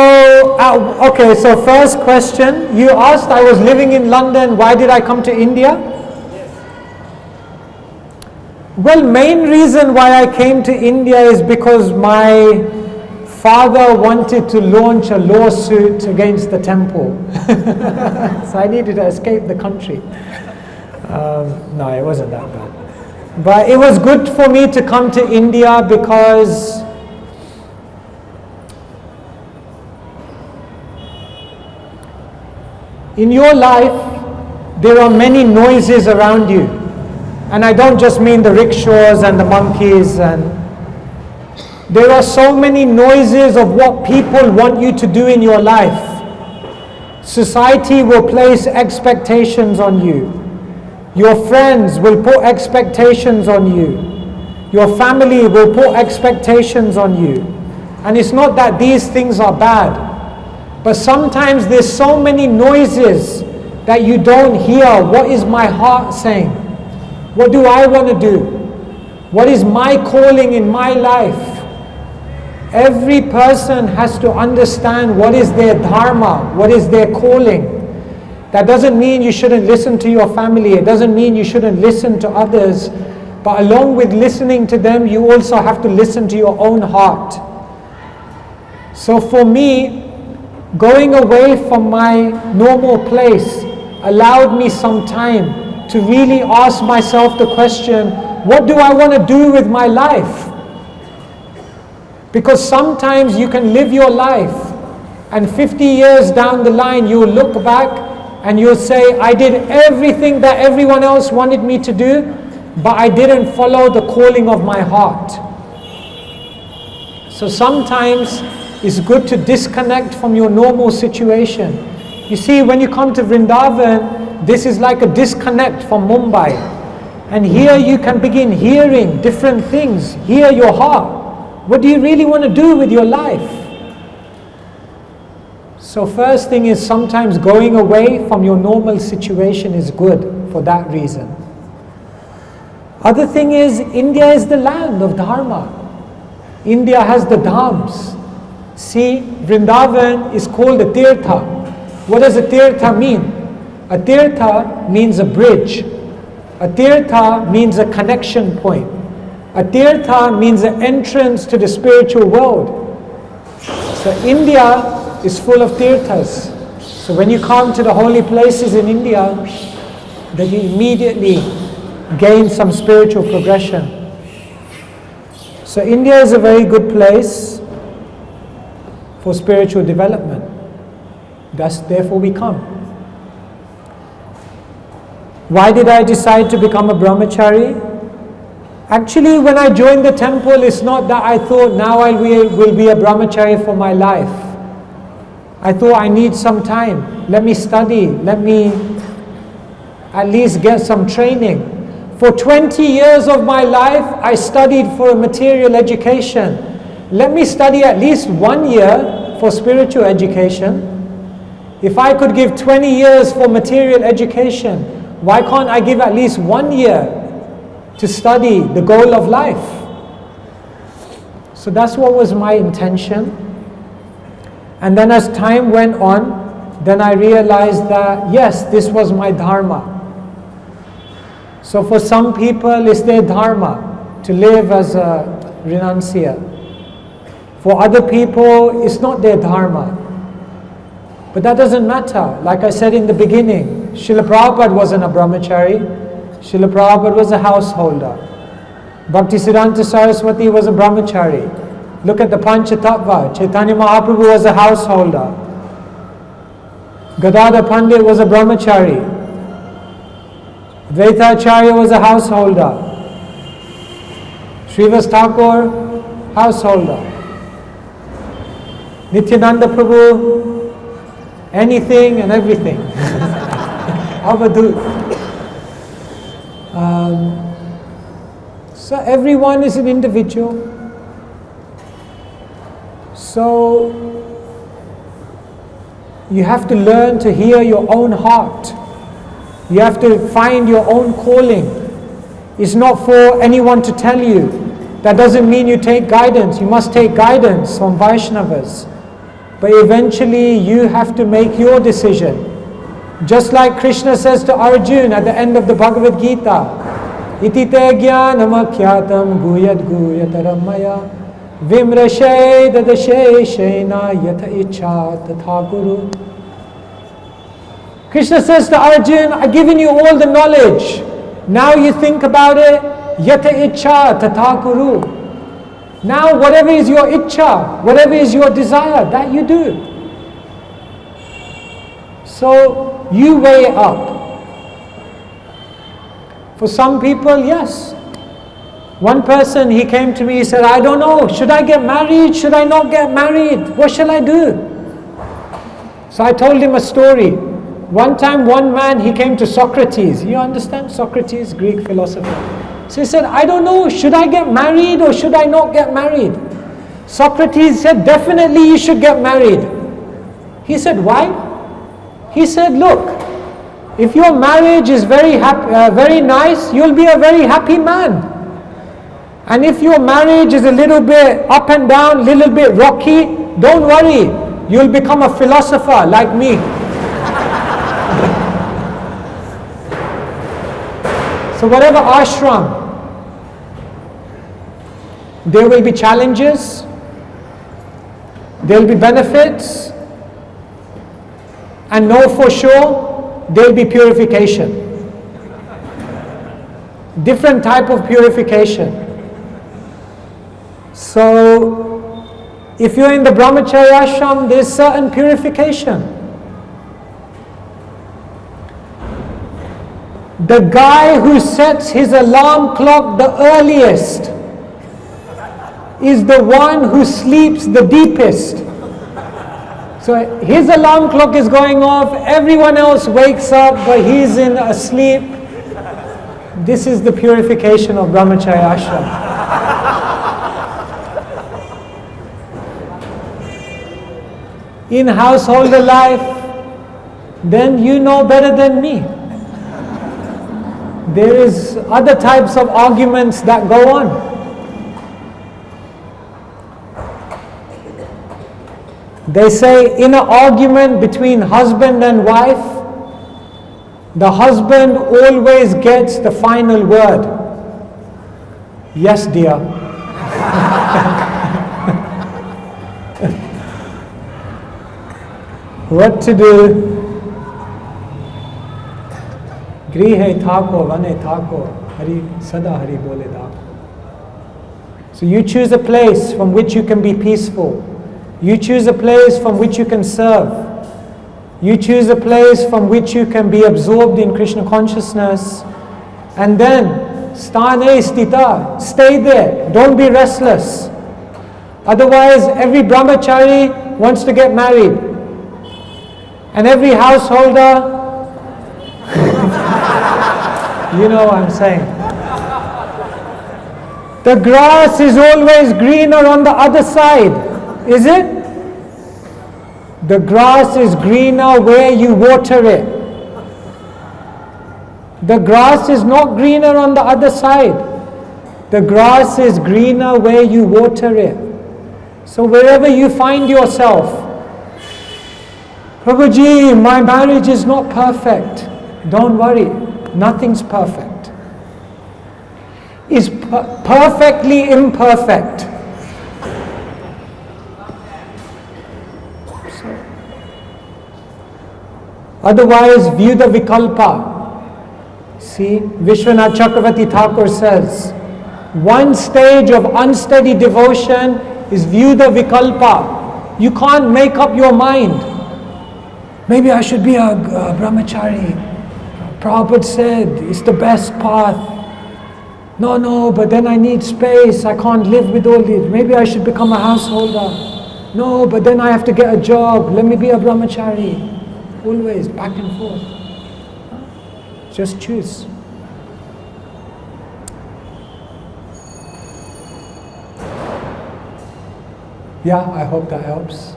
okay, so first question, you asked, I was living in London, why did I come to India? Well, main reason why I came to India is because my father wanted to launch a lawsuit against the temple. So I needed to escape the country. No, it wasn't that bad. But it was good for me to come to India because in your life, there are many noises around you. And I don't just mean the rickshaws and the monkeys, and there are so many noises of what people want you to do in your life. Society will place expectations on you. Your friends will put expectations on you. Your family will put expectations on you. And it's not that these things are bad, but sometimes there's so many noises that you don't hear. What is my heart saying? What do I want to do? What is my calling in my life? Every person has to understand what is their dharma, what is their calling. That doesn't mean you shouldn't listen to your family, it doesn't mean you shouldn't listen to others, but along with listening to them, you also have to listen to your own heart. So for me, going away from my normal place allowed me some time to really ask myself the question, what do I want to do with my life? Because sometimes you can live your life and 50 years down the line you will look back and you'll say, I did everything that everyone else wanted me to do, but I didn't follow the calling of my heart. So sometimes it's good to disconnect from your normal situation. You see, when you come to Vrindavan, this is like a disconnect from Mumbai. And here you can begin hearing different things, hear your heart. What do you really want to do with your life? So first thing is, sometimes going away from your normal situation is good for that reason. Other thing is, India is the land of Dharma. India has the Dhams. See, Vrindavan is called a Tirtha. What does a Tirtha mean? A Tirtha means a bridge. A Tirtha means a connection point. A Tirtha means an entrance to the spiritual world. So India is full of Tirthas. So when you come to the holy places in India, then you immediately gain some spiritual progression. So India is a very good place for spiritual development. Therefore we come. Why did I decide to become a brahmachari? Actually, when I joined the temple, it's not that I thought now I will be a brahmachari for my life. I thought I need some time. Let me study. Let me at least get some training. For 20 years of my life, I studied for a material education. Let me study at least 1 year for spiritual education. If I could give 20 years for material education, why can't I give at least 1 year to study the goal of life? So that's what was my intention. And then as time went on, then I realized that yes, this was my dharma. So for some people, it's their dharma to live as a renunciate. For other people, it's not their dharma. But that doesn't matter. Like I said in the beginning, Srila Prabhupada wasn't a brahmachari. Srila Prabhupada was a householder. Bhaktisiddhanta Saraswati was a brahmachari. Look at the Panchatattva. Chaitanya Mahaprabhu was a householder. Gadadhar Pandit was a brahmachari. Vaitacharya was a householder. Srivas Thakur, householder. Nityananda Prabhu, anything and everything. Avadut. So everyone is an individual. So you have to learn to hear your own heart. You have to find your own calling. It's not for anyone to tell you. That doesn't mean you take guidance. You must take guidance from Vaishnavas. But eventually you have to make your decision. Just like Krishna says to Arjuna at the end of the Bhagavad Gita, Iti te jnanamakyatam guyat guyataram maya vimrashe dadashe shena yatha icha tatha guru. Krishna says to Arjuna, I've given you all the knowledge. Now you think about it, yata icha tatha guru. Now whatever is your icha, whatever is your desire, that you do. So you weigh it up. For some people, yes. One person, he came to me, he said, I don't know, should I get married? Should I not get married? What shall I do? So I told him a story. One time, one man, he came to Socrates. You understand Socrates, Greek philosopher? So he said, I don't know, should I get married or should I not get married? Socrates said, definitely you should get married. He said, why? He said, look, if your marriage is very nice, you'll be a very happy man. And if your marriage is a little bit up and down, little bit rocky, don't worry, you'll become a philosopher like me. So whatever ashram, there will be challenges, there will be benefits, and know for sure there will be purification. Different type of purification. So if you're in the brahmacharya ashram, there's certain purification. The guy who sets his alarm clock the earliest is the one who sleeps the deepest. So his alarm clock is going off, everyone else wakes up, but he's in asleep. This is the purification of Brahmacharya ashram. In householder life, then you know better than me. There is other types of arguments that go on. They say in an argument between husband and wife, the husband always gets the final word. Yes, dear. What to do? Grihe thako, vane thako, Hari sada Hari bole thako. So you choose a place from which you can be peaceful. You choose a place from which you can serve. You choose a place from which you can be absorbed in Krishna consciousness. And then, stane stita, stay there. Don't be restless. Otherwise, every brahmachari wants to get married. And every householder, you know what I'm saying. The grass is always greener on the other side. Is it? The grass is greener where you water it. The grass is not greener on the other side. The grass is greener where you water it. So wherever you find yourself, Prabhuji, my marriage is not perfect. Don't worry, nothing's perfect. It's perfectly imperfect. Otherwise, view the vikalpa. See, Vishwanath Chakravarti Thakur says, one stage of unsteady devotion is view the vikalpa. You can't make up your mind. Maybe I should be a brahmachari. Prabhupada said it's the best path. No, but then I need space. I can't live with all these. Maybe I should become a householder. No, but then I have to get a job. Let me be a brahmachari. Always back and forth. Just choose. Yeah, I hope that helps.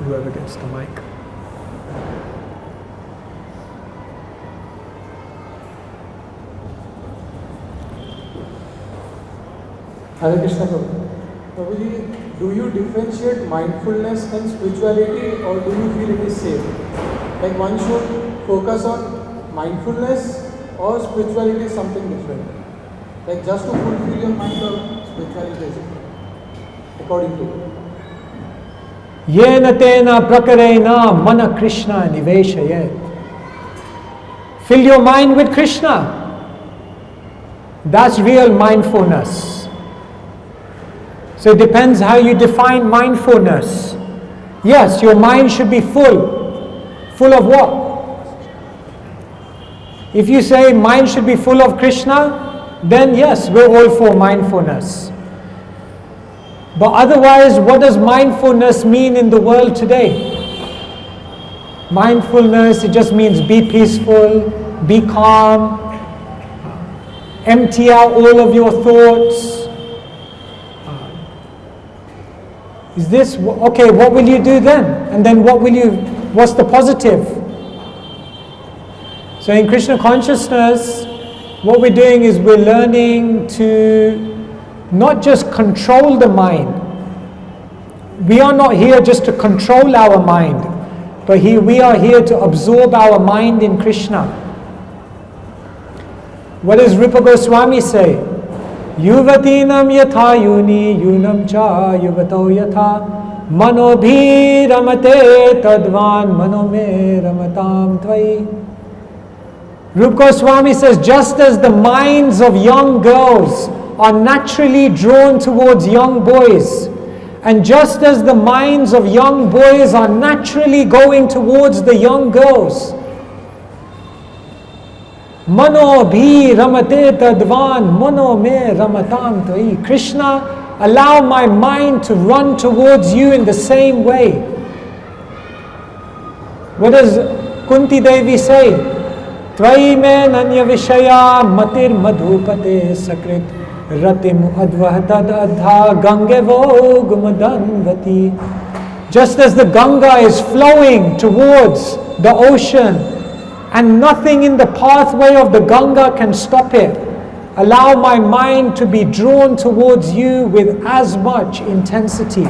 Whoever gets the mic. Hare Krishna Prabhu. Prabhuji, do you differentiate mindfulness and spirituality, or do you feel it is same? Like one should focus on mindfulness, or spirituality is something different? Like just to fulfill your mind, or spirituality is different? According to you. Yena tena prakarena mana Krishna niveshayet. Fill your mind with Krishna. That's real mindfulness. So it depends how you define mindfulness. Yes, your mind should be full. Full of what? If you say mind should be full of Krishna, then yes, we're all for mindfulness. But otherwise, what does mindfulness mean in the world today? Mindfulness, it just means be peaceful, be calm, empty out all of your thoughts. Is this, okay, what will you do then? And then what's the positive? So in Krishna consciousness, what we're doing is we're learning to not just control the mind. We are not here just to control our mind, but we are here to absorb our mind in Krishna. What does Rupa Goswami say? Yuvatinam yatha yuni yunam cha yuvato yatha manobhi ramate tadvan manome ramatam tvai. Rupa Goswami says, just as the minds of young girls are naturally drawn towards young boys, and just as the minds of young boys are naturally going towards the young girls, Mano bhi ramate tadvan mano me ramatam tvai. Krishna, allow my mind to run towards you in the same way. What does Kunti Devi say? Tvai me nanya vishaya matir madhupate sakrit ratim advahatad adha gangevo gumadanvati. Just as the Ganga is flowing towards the ocean and nothing in the pathway of the Ganga can stop it, allow my mind to be drawn towards you with as much intensity.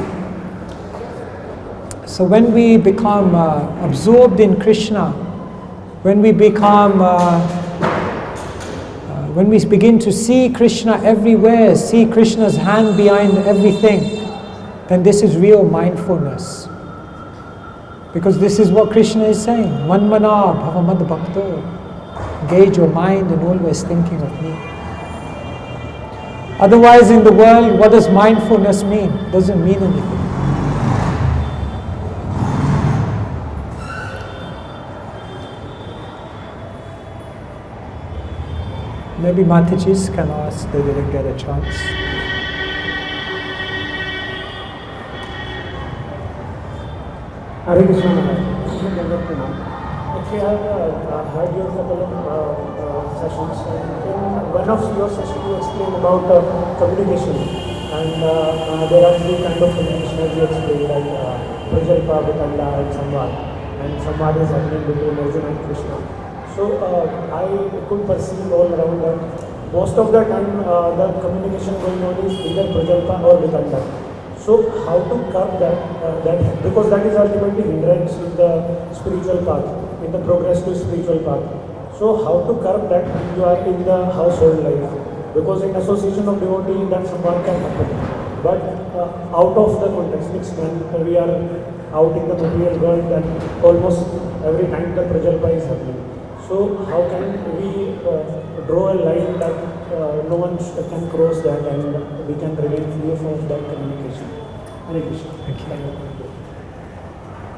So when we become absorbed in Krishna, when we become, when we begin to see Krishna everywhere, see Krishna's hand behind everything, then this is real mindfulness. Because this is what Krishna is saying. Manmana bhavamad bhakto. Engage your mind in always thinking of me. Otherwise in the world, what does mindfulness mean? It doesn't mean anything. Maybe Matajis can ask, they didn't get a chance. Hare Krishna Maharaj. Actually, I have heard your couple of sessions, and in one of your sessions you explained about communication, and there are three kinds of communication as you explained, like Prajalpa, Vitanda, and Samvad, and Samvad is happening between Arjuna and Krishna. So I could perceive all around that most of the time the communication going on is either Prajalpa or Vitanda. So how to curb that, because that is ultimately hindrance in the spiritual path, in the progress to spiritual path. So how to curb that when you are in the household life? Because in association of devotee that samvad can happen. But out of the context, when we are out in the material world, then almost every time the prajalpa is happening. So how can we draw a line that no one can cross that and we can remain free of that communication? Hare Krishna.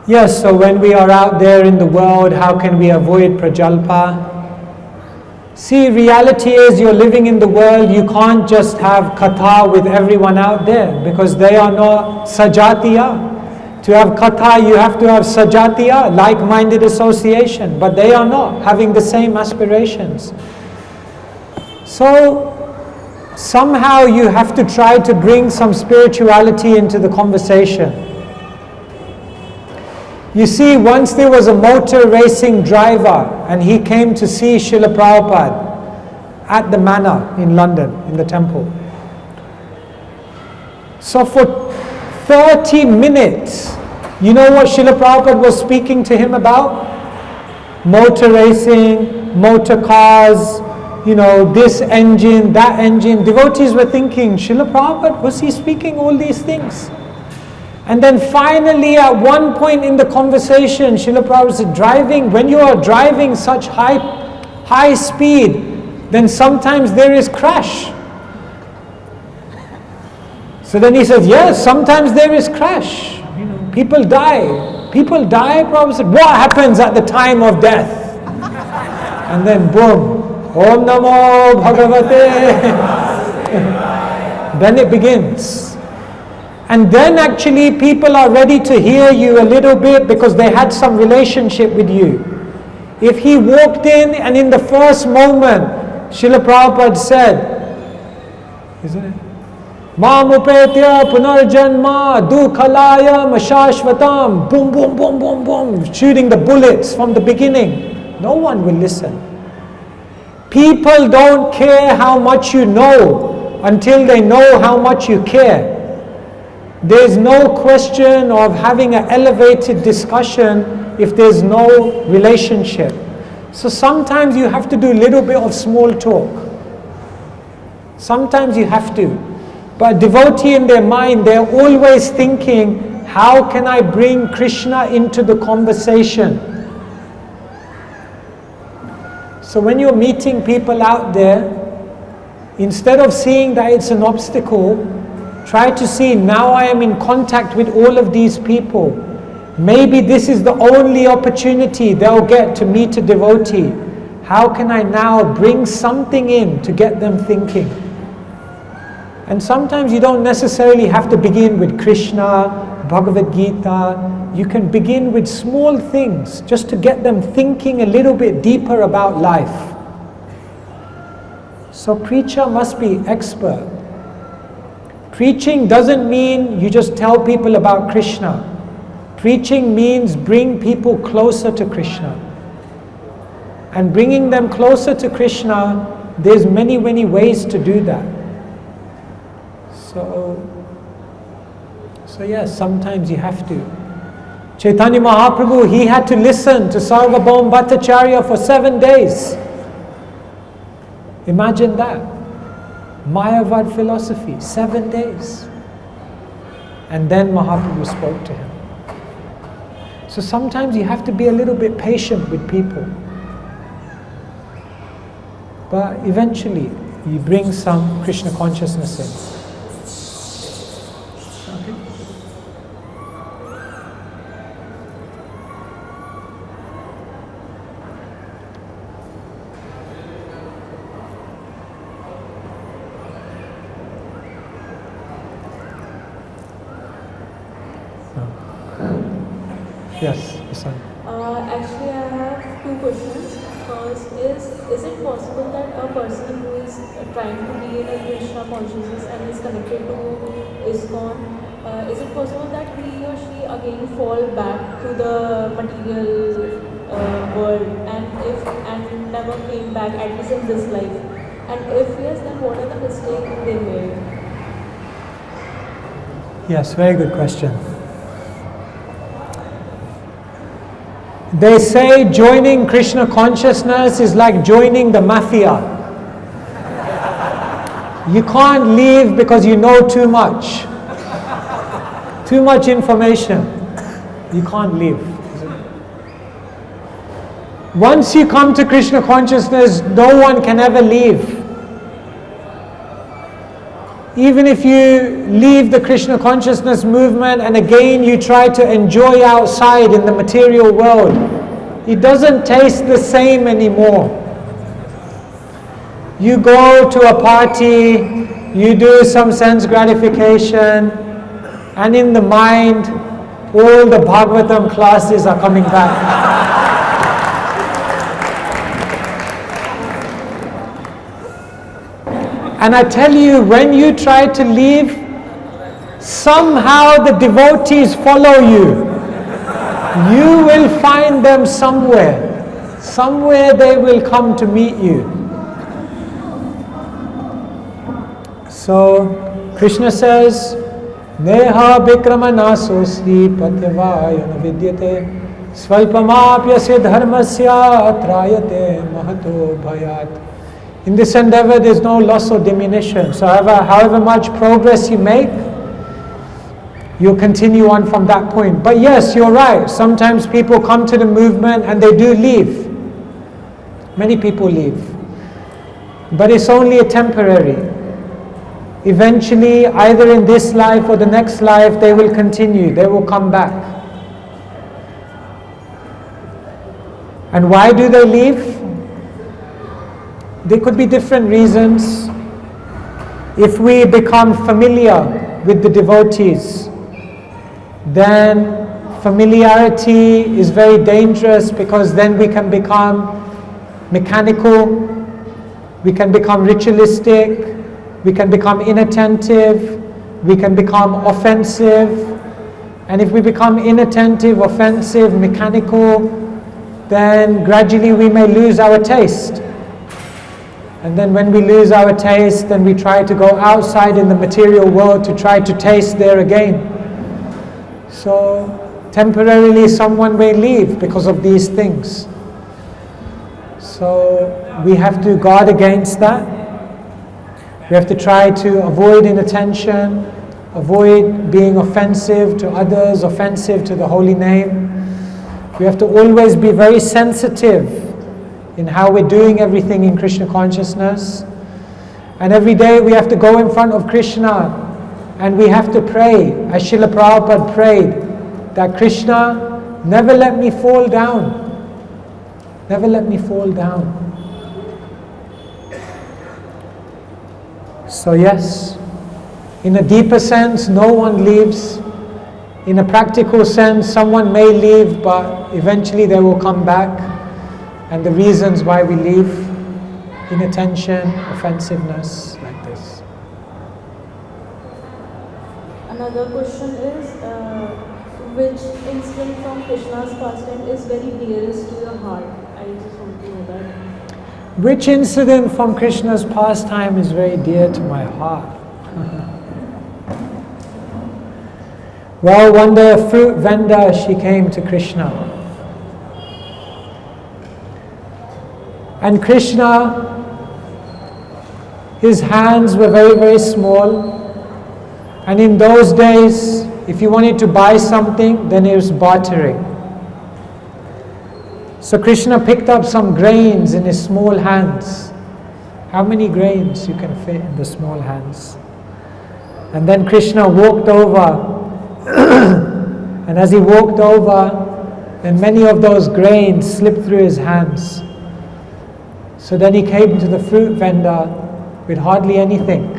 Yes, so when we are out there in the world, how can we avoid prajalpa? See, reality is you're living in the world, you can't just have katha with everyone out there because they are not sajatiya. To have katha, you have to have sajatiya, like-minded association, but they are not having the same aspirations. So, somehow you have to try to bring some spirituality into the conversation. You see, once there was a motor racing driver and he came to see Srila Prabhupada at the manor in London, in the temple. So for 30 minutes, you know what Srila Prabhupada was speaking to him about? Motor racing, motor cars, you know, this engine, that engine. Devotees were thinking, Srila Prabhupada, was he speaking all these things? And then finally at one point in the conversation, Srila Prabhupada said, when you are driving such high speed, then sometimes there is crash. So then he says, yes, sometimes there is crash. You know, people die. People die. Prabhupada said, what happens at the time of death? And then boom, Om Namo Bhagavate. Then it begins. And then actually people are ready to hear you a little bit because they had some relationship with you. If he walked in and in the first moment, Srila Prabhupada said, isn't it? Mam upetya punarjanma dukhalaya mashashvatam. Boom, boom, boom, boom, boom. Shooting the bullets from the beginning. No one will listen. People don't care how much you know until they know how much you care. There's no question of having an elevated discussion if there's no relationship. So sometimes you have to do a little bit of small talk. Sometimes you have to. But a devotee in their mind, they're always thinking, how can I bring Krishna into the conversation? So when you're meeting people out there, instead of seeing that it's an obstacle, try to see, now I am in contact with all of these people. Maybe this is the only opportunity they'll get to meet a devotee. How can I now bring something in to get them thinking? And sometimes you don't necessarily have to begin with Krishna, Bhagavad Gita. You can begin with small things just to get them thinking a little bit deeper about life. So preacher must be expert. Preaching doesn't mean you just tell people about Krishna. Preaching means bring people closer to Krishna. And bringing them closer to Krishna, there's many ways to do that. So yes, sometimes you have to. Chaitanya Mahaprabhu, he had to listen to Sarvabhaum Bhattacharya for 7 days. Imagine that. Mayavad philosophy, 7 days. And then Mahaprabhu spoke to him. So sometimes you have to be a little bit patient with people. But eventually, you bring some Krishna consciousness in. Okay. Yes, Isan. Actually, I have 2 questions. First is it possible that a person who is trying to be in a Krishna consciousness and is connected to ISKCON, is it possible that he or she again fall back to the material world and never came back, at least in this life? And if yes, then what are the mistakes they made? Yes, very good question. They say joining Krishna consciousness is like joining the mafia. You can't leave because you know too much. Too much information. You can't leave. Once you come to Krishna consciousness, no one can ever leave. Even if you leave the Krishna consciousness movement and again you try to enjoy outside in the material world, it doesn't taste the same anymore. You go to a party, you do some sense gratification, and in the mind, all the Bhagavatam classes are coming back. And I tell you, when you try to leave, somehow the devotees follow you. You will find them somewhere. Somewhere they will come to meet you. So, Krishna says, Neha Vikramana Sosri Patyavayana Vidyate Svalpamapyasya Dharmasya Trayate Mahato Bhayat. In this endeavor, there is no loss or diminution. So however much progress you make, you'll continue on from that point. But yes, you're right. Sometimes people come to the movement and they do leave. Many people leave. But it's only a temporary. Eventually, either in this life or the next life, they will continue. They will come back. And why do they leave? There could be different reasons. If we become familiar with the devotees, then familiarity is very dangerous, because then we can become mechanical, we can become ritualistic, we can become inattentive, we can become offensive. And if we become inattentive, offensive, mechanical, then gradually we may lose our taste. And then when we lose our taste, then we try to go outside in the material world to try to taste there again. So temporarily someone may leave because of these things. So we have to guard against that. We have to try to avoid inattention, avoid being offensive to others, offensive to the holy name. We have to always be very sensitive in how we're doing everything in Krishna consciousness. And every day we have to go in front of Krishna and we have to pray, as Srila Prabhupada prayed, that Krishna, never let me fall down. Never let me fall down. So yes, in a deeper sense, no one leaves. In a practical sense, someone may leave, but eventually they will come back. And the reasons why we leave: inattention, offensiveness, like this. Another question is, which incident from Krishna's pastime is very dearest to your heart? I just want to know that. Which incident from Krishna's pastime is very dear to my heart? Well, one day a fruit vendor, she came to Krishna. And Krishna, his hands were very, very small. And in those days, if you wanted to buy something, then it was bartering. So Krishna picked up some grains in his small hands. How many grains you can fit in the small hands? And then Krishna walked over. And as he walked over, then many of those grains slipped through his hands. So then he came to the fruit vendor with hardly anything.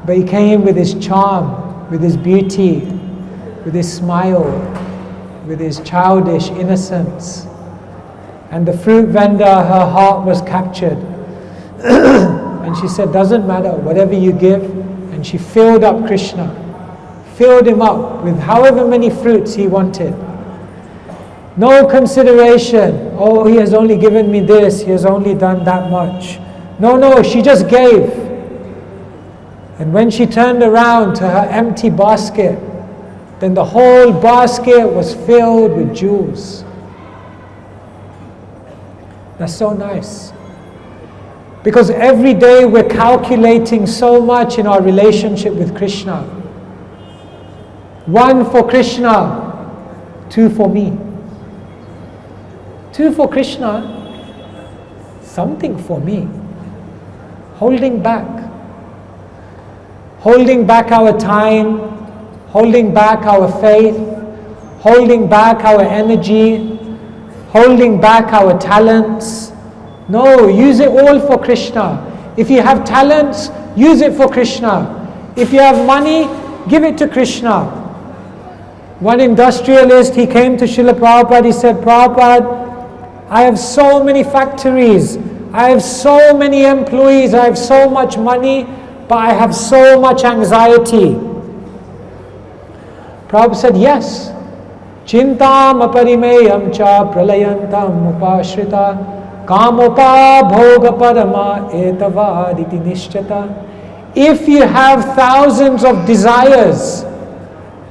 But he came with his charm, with his beauty, with his smile, with his childish innocence. And the fruit vendor, her heart was captured. And she said, doesn't matter, whatever you give. And she filled up Krishna, filled him up with however many fruits he wanted. No consideration, oh, he has only given me this, he has only done that much. No, she just gave. And when she turned around to her empty basket, then the whole basket was filled with jewels. That's so nice. Because every day we're calculating so much in our relationship with Krishna. 1 for Krishna, 2 for me. 2 for Krishna, something for me. Holding back. Holding back our time, holding back our faith, holding back our energy, holding back our talents. No, use it all for Krishna. If you have talents, use it for Krishna. If you have money, give it to Krishna. One industrialist, he came to Srila Prabhupada, he said, Prabhupada, I have so many factories, I have so many employees, I have so much money, but I have so much anxiety. Prabhupada said, yes. Chintam aparimeyam cha pralayantam upashrita kamopa bhoga parama etavaditi nishtata. If you have thousands of desires,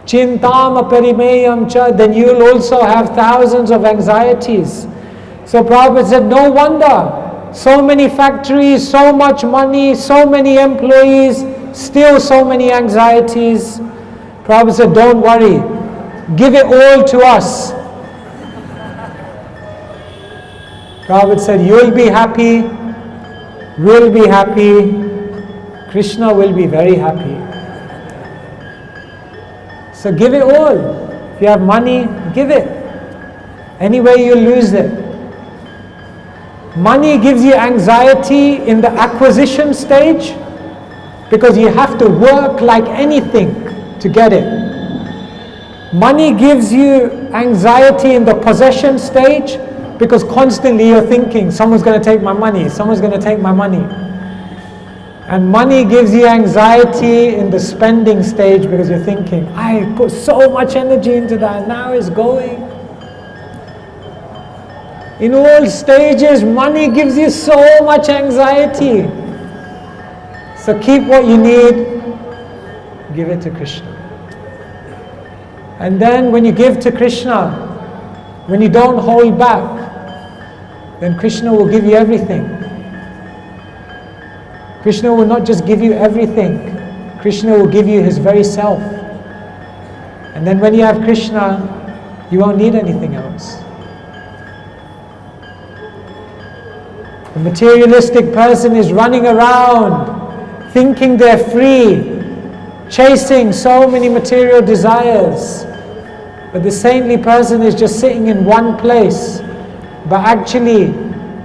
chintam aparimeyam cha, then you will also have thousands of anxieties. So Prabhupada said, no wonder. So many factories, so much money, so many employees, still so many anxieties. Prabhupada said, don't worry, give it all to us. Prabhupada said, you'll be happy, we'll be happy, Krishna will be very happy. So give it all. If you have money, give it. Anyway, you'll lose it. Money gives you anxiety in the acquisition stage because you have to work like anything to get it. Money gives you anxiety in the possession stage because constantly you're thinking, someone's going to take my money, someone's going to take my money. And money gives you anxiety in the spending stage because you're thinking, I put so much energy into that, now it's going. In all stages, money gives you so much anxiety. So keep what you need, give it to Krishna. And then when you give to Krishna, when you don't hold back, then Krishna will give you everything. Krishna will not just give you everything, Krishna will give you His very self. And then when you have Krishna, you won't need anything else. The materialistic person is running around, thinking they're free, chasing so many material desires. But the saintly person is just sitting in one place. But actually,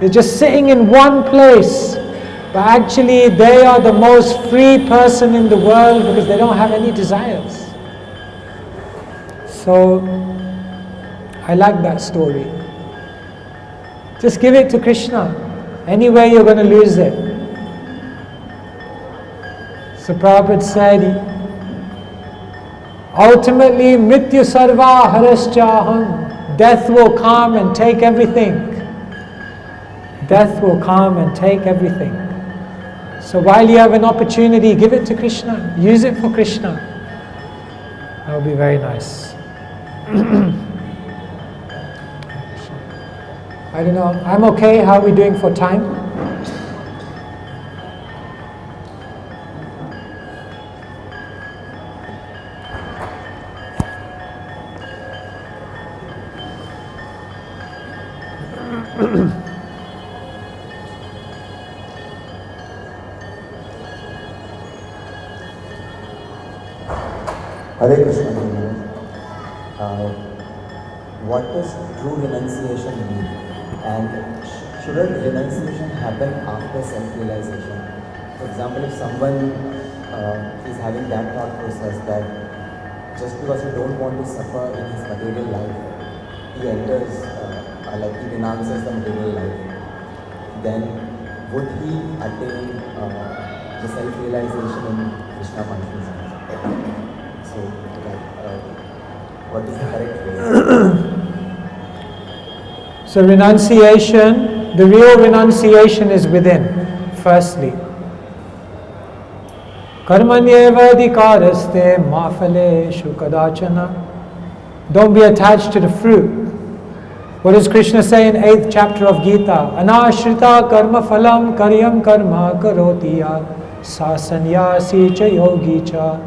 they're just sitting in one place. But actually, they are the most free person in the world because they don't have any desires. So, I like that story. Just give it to Krishna. Anyway, you're going to lose it. So Prabhupada said, ultimately, mrityu sarva haraschaham. Death will come and take everything. Death will come and take everything. So while you have an opportunity, give it to Krishna. Use it for Krishna. That will be very nice. I don't know. I'm okay. How are we doing for time? Hare Krishna. What does true renunciation mean? And shouldn't renunciation happen after self-realization? For example, if someone is having that thought process that just because he don't want to suffer in his material life, he enters, like he renounces the material life, then would he attain the self-realization in Krishna consciousness? So, what is the correct way? So renunciation, the real renunciation is within, firstly. Karmanyeva adhikaraste ma phaleshu kadachana. Don't be attached to the fruit. What does Krishna say in 8th chapter of Gita? Anashrita karma phalam karyam karma karoti ya sasanyasi cha yogi cha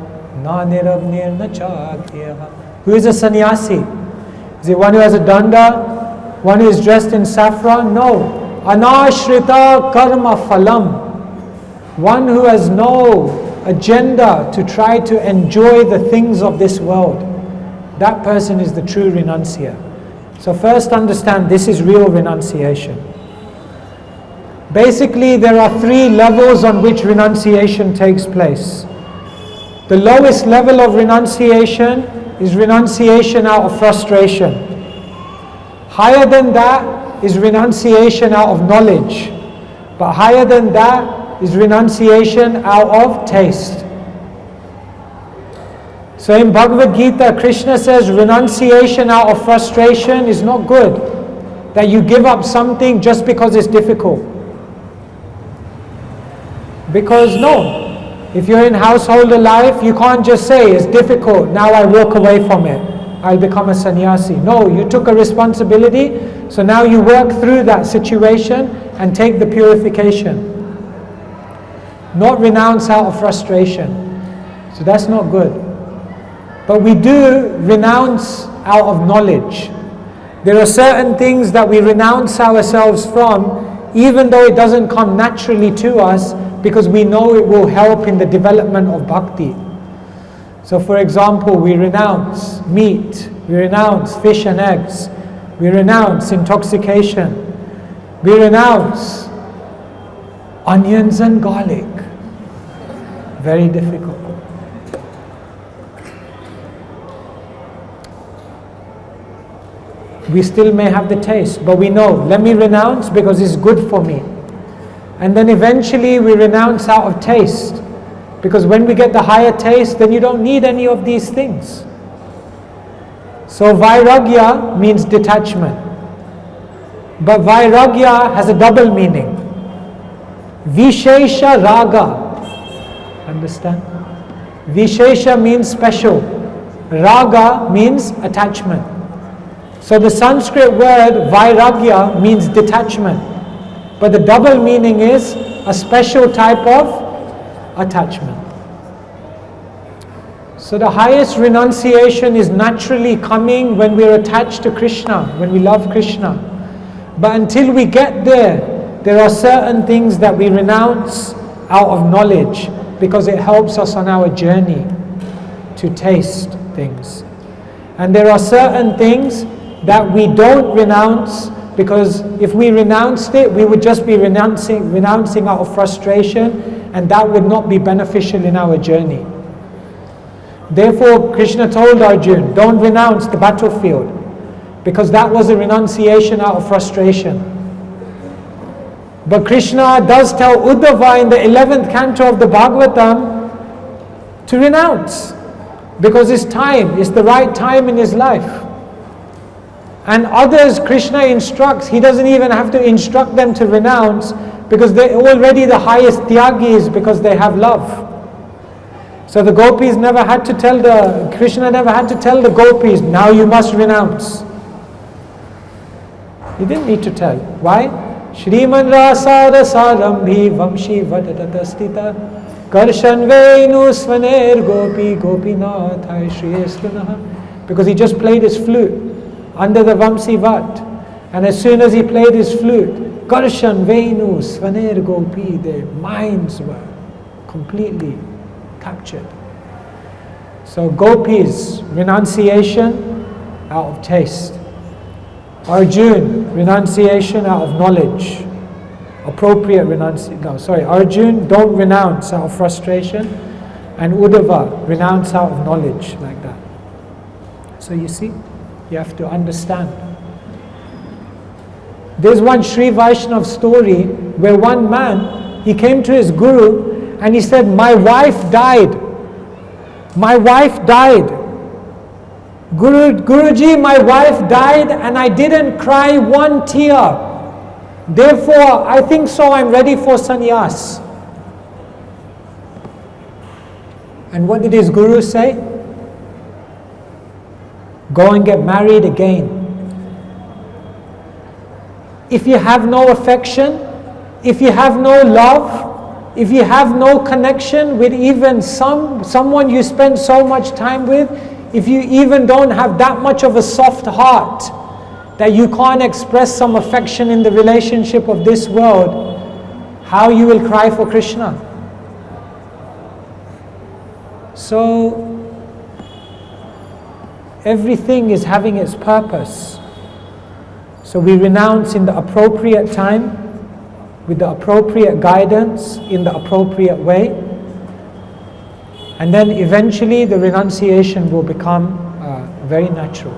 na nirabnir na chakya. Who is a sannyasi? Is it one who has a danda? One who is dressed in saffron? No. Anashrita karma phalam. One who has no agenda to try to enjoy the things of this world. That person is the true renunciant. So first understand this is real renunciation. Basically there are 3 levels on which renunciation takes place. The lowest level of renunciation is renunciation out of frustration. Higher than that is renunciation out of knowledge. But higher than that is renunciation out of taste. So in Bhagavad Gita, Krishna says renunciation out of frustration is not good. That you give up something just because it's difficult. Because no, if you're in householder life, you can't just say it's difficult, now I walk away from it. I'll become a sannyasi. No, you took a responsibility, so now you work through that situation and take the purification. Not renounce out of frustration. So that's not good. But we do renounce out of knowledge. There are certain things that we renounce ourselves from, even though it doesn't come naturally to us, because we know it will help in the development of bhakti. So for example, we renounce meat, we renounce fish and eggs, we renounce intoxication, we renounce onions and garlic. Very difficult. We still may have the taste, but we know, let me renounce because it's good for me. And then eventually we renounce out of taste. Because when we get the higher taste, then you don't need any of these things. So vairagya means detachment. But vairagya has a double meaning. Vishesha raga. Understand? Vishesha means special. Raga means attachment. So the Sanskrit word vairagya means detachment. But the double meaning is a special type of attachment. So the highest renunciation is naturally coming when we're attached to Krishna, when we love Krishna. But until we get there, there are certain things that we renounce out of knowledge because it helps us on our journey to taste things. And there are certain things that we don't renounce because if we renounced it, we would just be renouncing out of frustration, and that would not be beneficial in our journey. Therefore, Krishna told Arjuna, don't renounce the battlefield, because that was a renunciation out of frustration. But Krishna does tell Uddhava in the 11th canto of the Bhagavatam to renounce, because it's time, it's the right time in his life. And others Krishna instructs, he doesn't even have to instruct them to renounce, because they're already the highest tyagis, because they have love. So the gopis never had to tell Krishna never had to tell the gopis, now you must renounce. He didn't need to tell. Why? Shriman rasa rasarambhi vamshi vadatatastita karshan venu svaner gopi gopinathai shriyesrunaha. Because he just played his flute under the Vamsi Vat. And as soon as he played his flute, Karshan, Venu, Svaner Gopi, their minds were completely captured. So gopis, renunciation out of taste. Arjun, renunciation out of knowledge. Appropriate renunciation. No, sorry, Arjun, don't renounce out of frustration. And Uddhava, renounce out of knowledge, like that. So you see, you have to understand. There's one Sri Vaishnav story where one man, he came to his guru and he said, my wife died. My wife died. Guruji, my wife died and I didn't cry one tear. Therefore, I think so I'm ready for sannyas. And what did his guru say? Go and get married again. If you have no affection, if you have no love, if you have no connection with even someone you spend so much time with, if you even don't have that much of a soft heart that you can't express some affection in the relationship of this world, how you will cry for Krishna? So, everything is having its purpose. So we renounce in the appropriate time, with the appropriate guidance, in the appropriate way. And then eventually the renunciation will become very natural.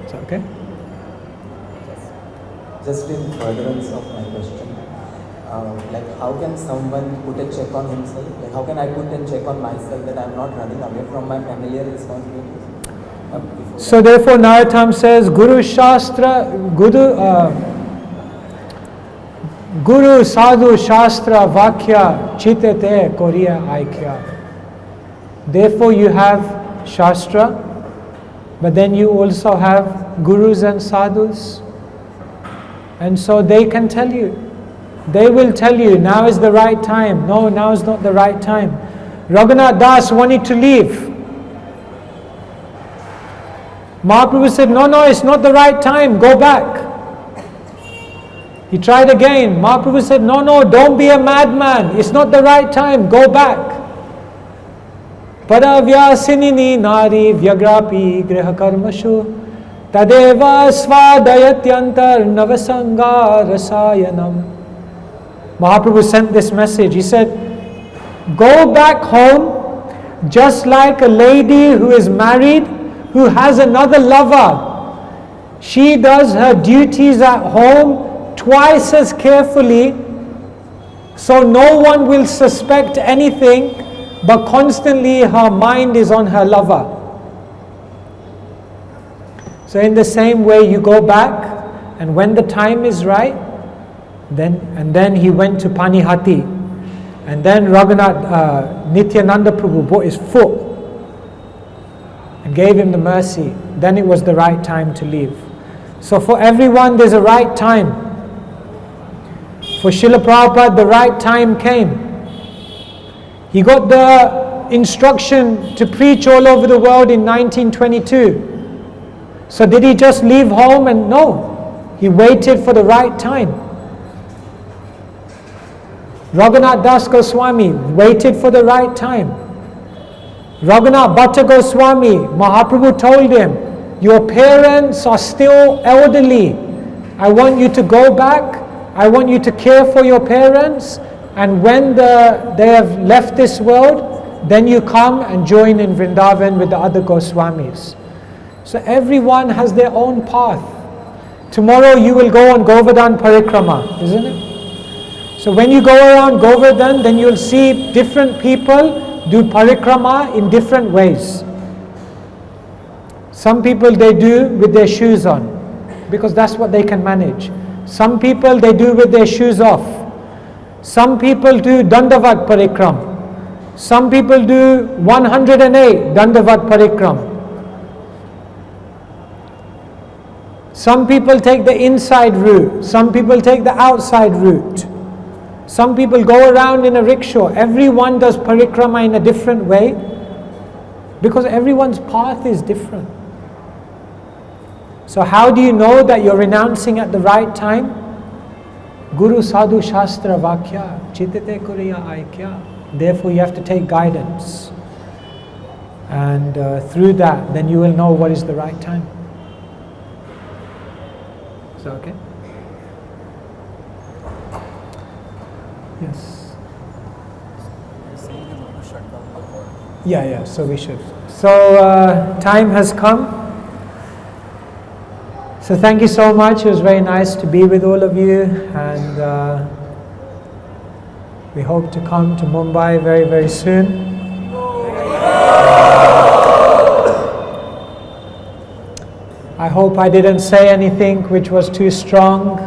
Is that okay? Just in furtherance of my question, like how can someone put a check on himself? Like how can I put a check on myself that I'm not running away from my familiar responsibilities? So therefore Narottam says, Guru Shastra, Guru Sadhu Shastra Vakya Chitete Koriya Aikya. Therefore you have Shastra, but then you also have Gurus and Sadhus. And so they can tell you. They will tell you, now is the right time. No, now is not the right time. Raghunath Das wanted to leave. Mahaprabhu said, no, it's not the right time, go back. He tried again. Mahaprabhu said, no, don't be a madman, it's not the right time, go back. Paravyasinini nari vyagrapi griha karmashu tadeva svadayatyantar navasanga rasayanam. Mahaprabhu sent this message. He said, go back home just like a lady who is married, who has another lover. She does her duties at home twice as carefully, so no one will suspect anything, but constantly her mind is on her lover. So in the same way you go back, and when the time is right, then he went to Panihati, and then Raghunath Nityananda Prabhu brought his foot and gave him the mercy. Then it was the right time to leave. So for everyone there's a right time. For Srila Prabhupada the right time came. He got the instruction to preach all over the world in 1922. So did he just leave home and no? He waited for the right time. Raghunath Das Goswami waited for the right time. Raghunath Bhatta Goswami, Mahaprabhu told him, your parents are still elderly. I want you to go back. I want you to care for your parents. And when they have left this world, then you come and join in Vrindavan with the other Goswamis. So everyone has their own path. Tomorrow you will go on Govardhan Parikrama, isn't it? So when you go around Govardhan, then you'll see different people do Parikrama in different ways. Some people they do with their shoes on, because that's what they can manage. Some people they do with their shoes off. Some people do Dandavat Parikram. Some people do 108 Dandavat Parikram. Some people take the inside route. Some people take the outside route. Some people go around in a rickshaw. Everyone does parikrama in a different way because everyone's path is different. So how do you know that you're renouncing at the right time? Guru Sadhu Shastra Vakya Chitite Kuriya Aikya. Therefore you have to take guidance. And through that, then you will know what is the right time. Is that okay? Yes. Yeah, so we should. So time has come. So thank you so much. It was very nice to be with all of you, and we hope to come to Mumbai very, very soon. I hope I didn't say anything which was too strong,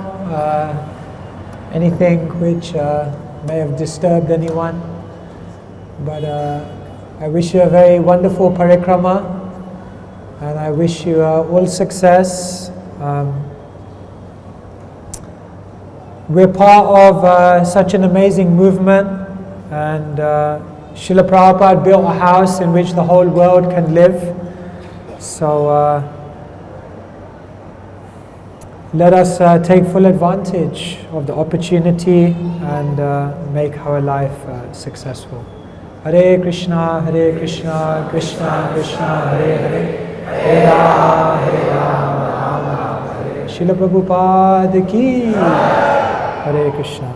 anything which may have disturbed anyone. But I wish you a very wonderful parikrama, and I wish you all success. We're part of such an amazing movement, and Srila Prabhupada built a house in which the whole world can live. So let us take full advantage of the opportunity and make our life successful. Hare Krishna, Krishna Krishna, Hare Hare, Hare Rama, Rama Rama, Hare Srila Prabhupada ki, Hare Krishna.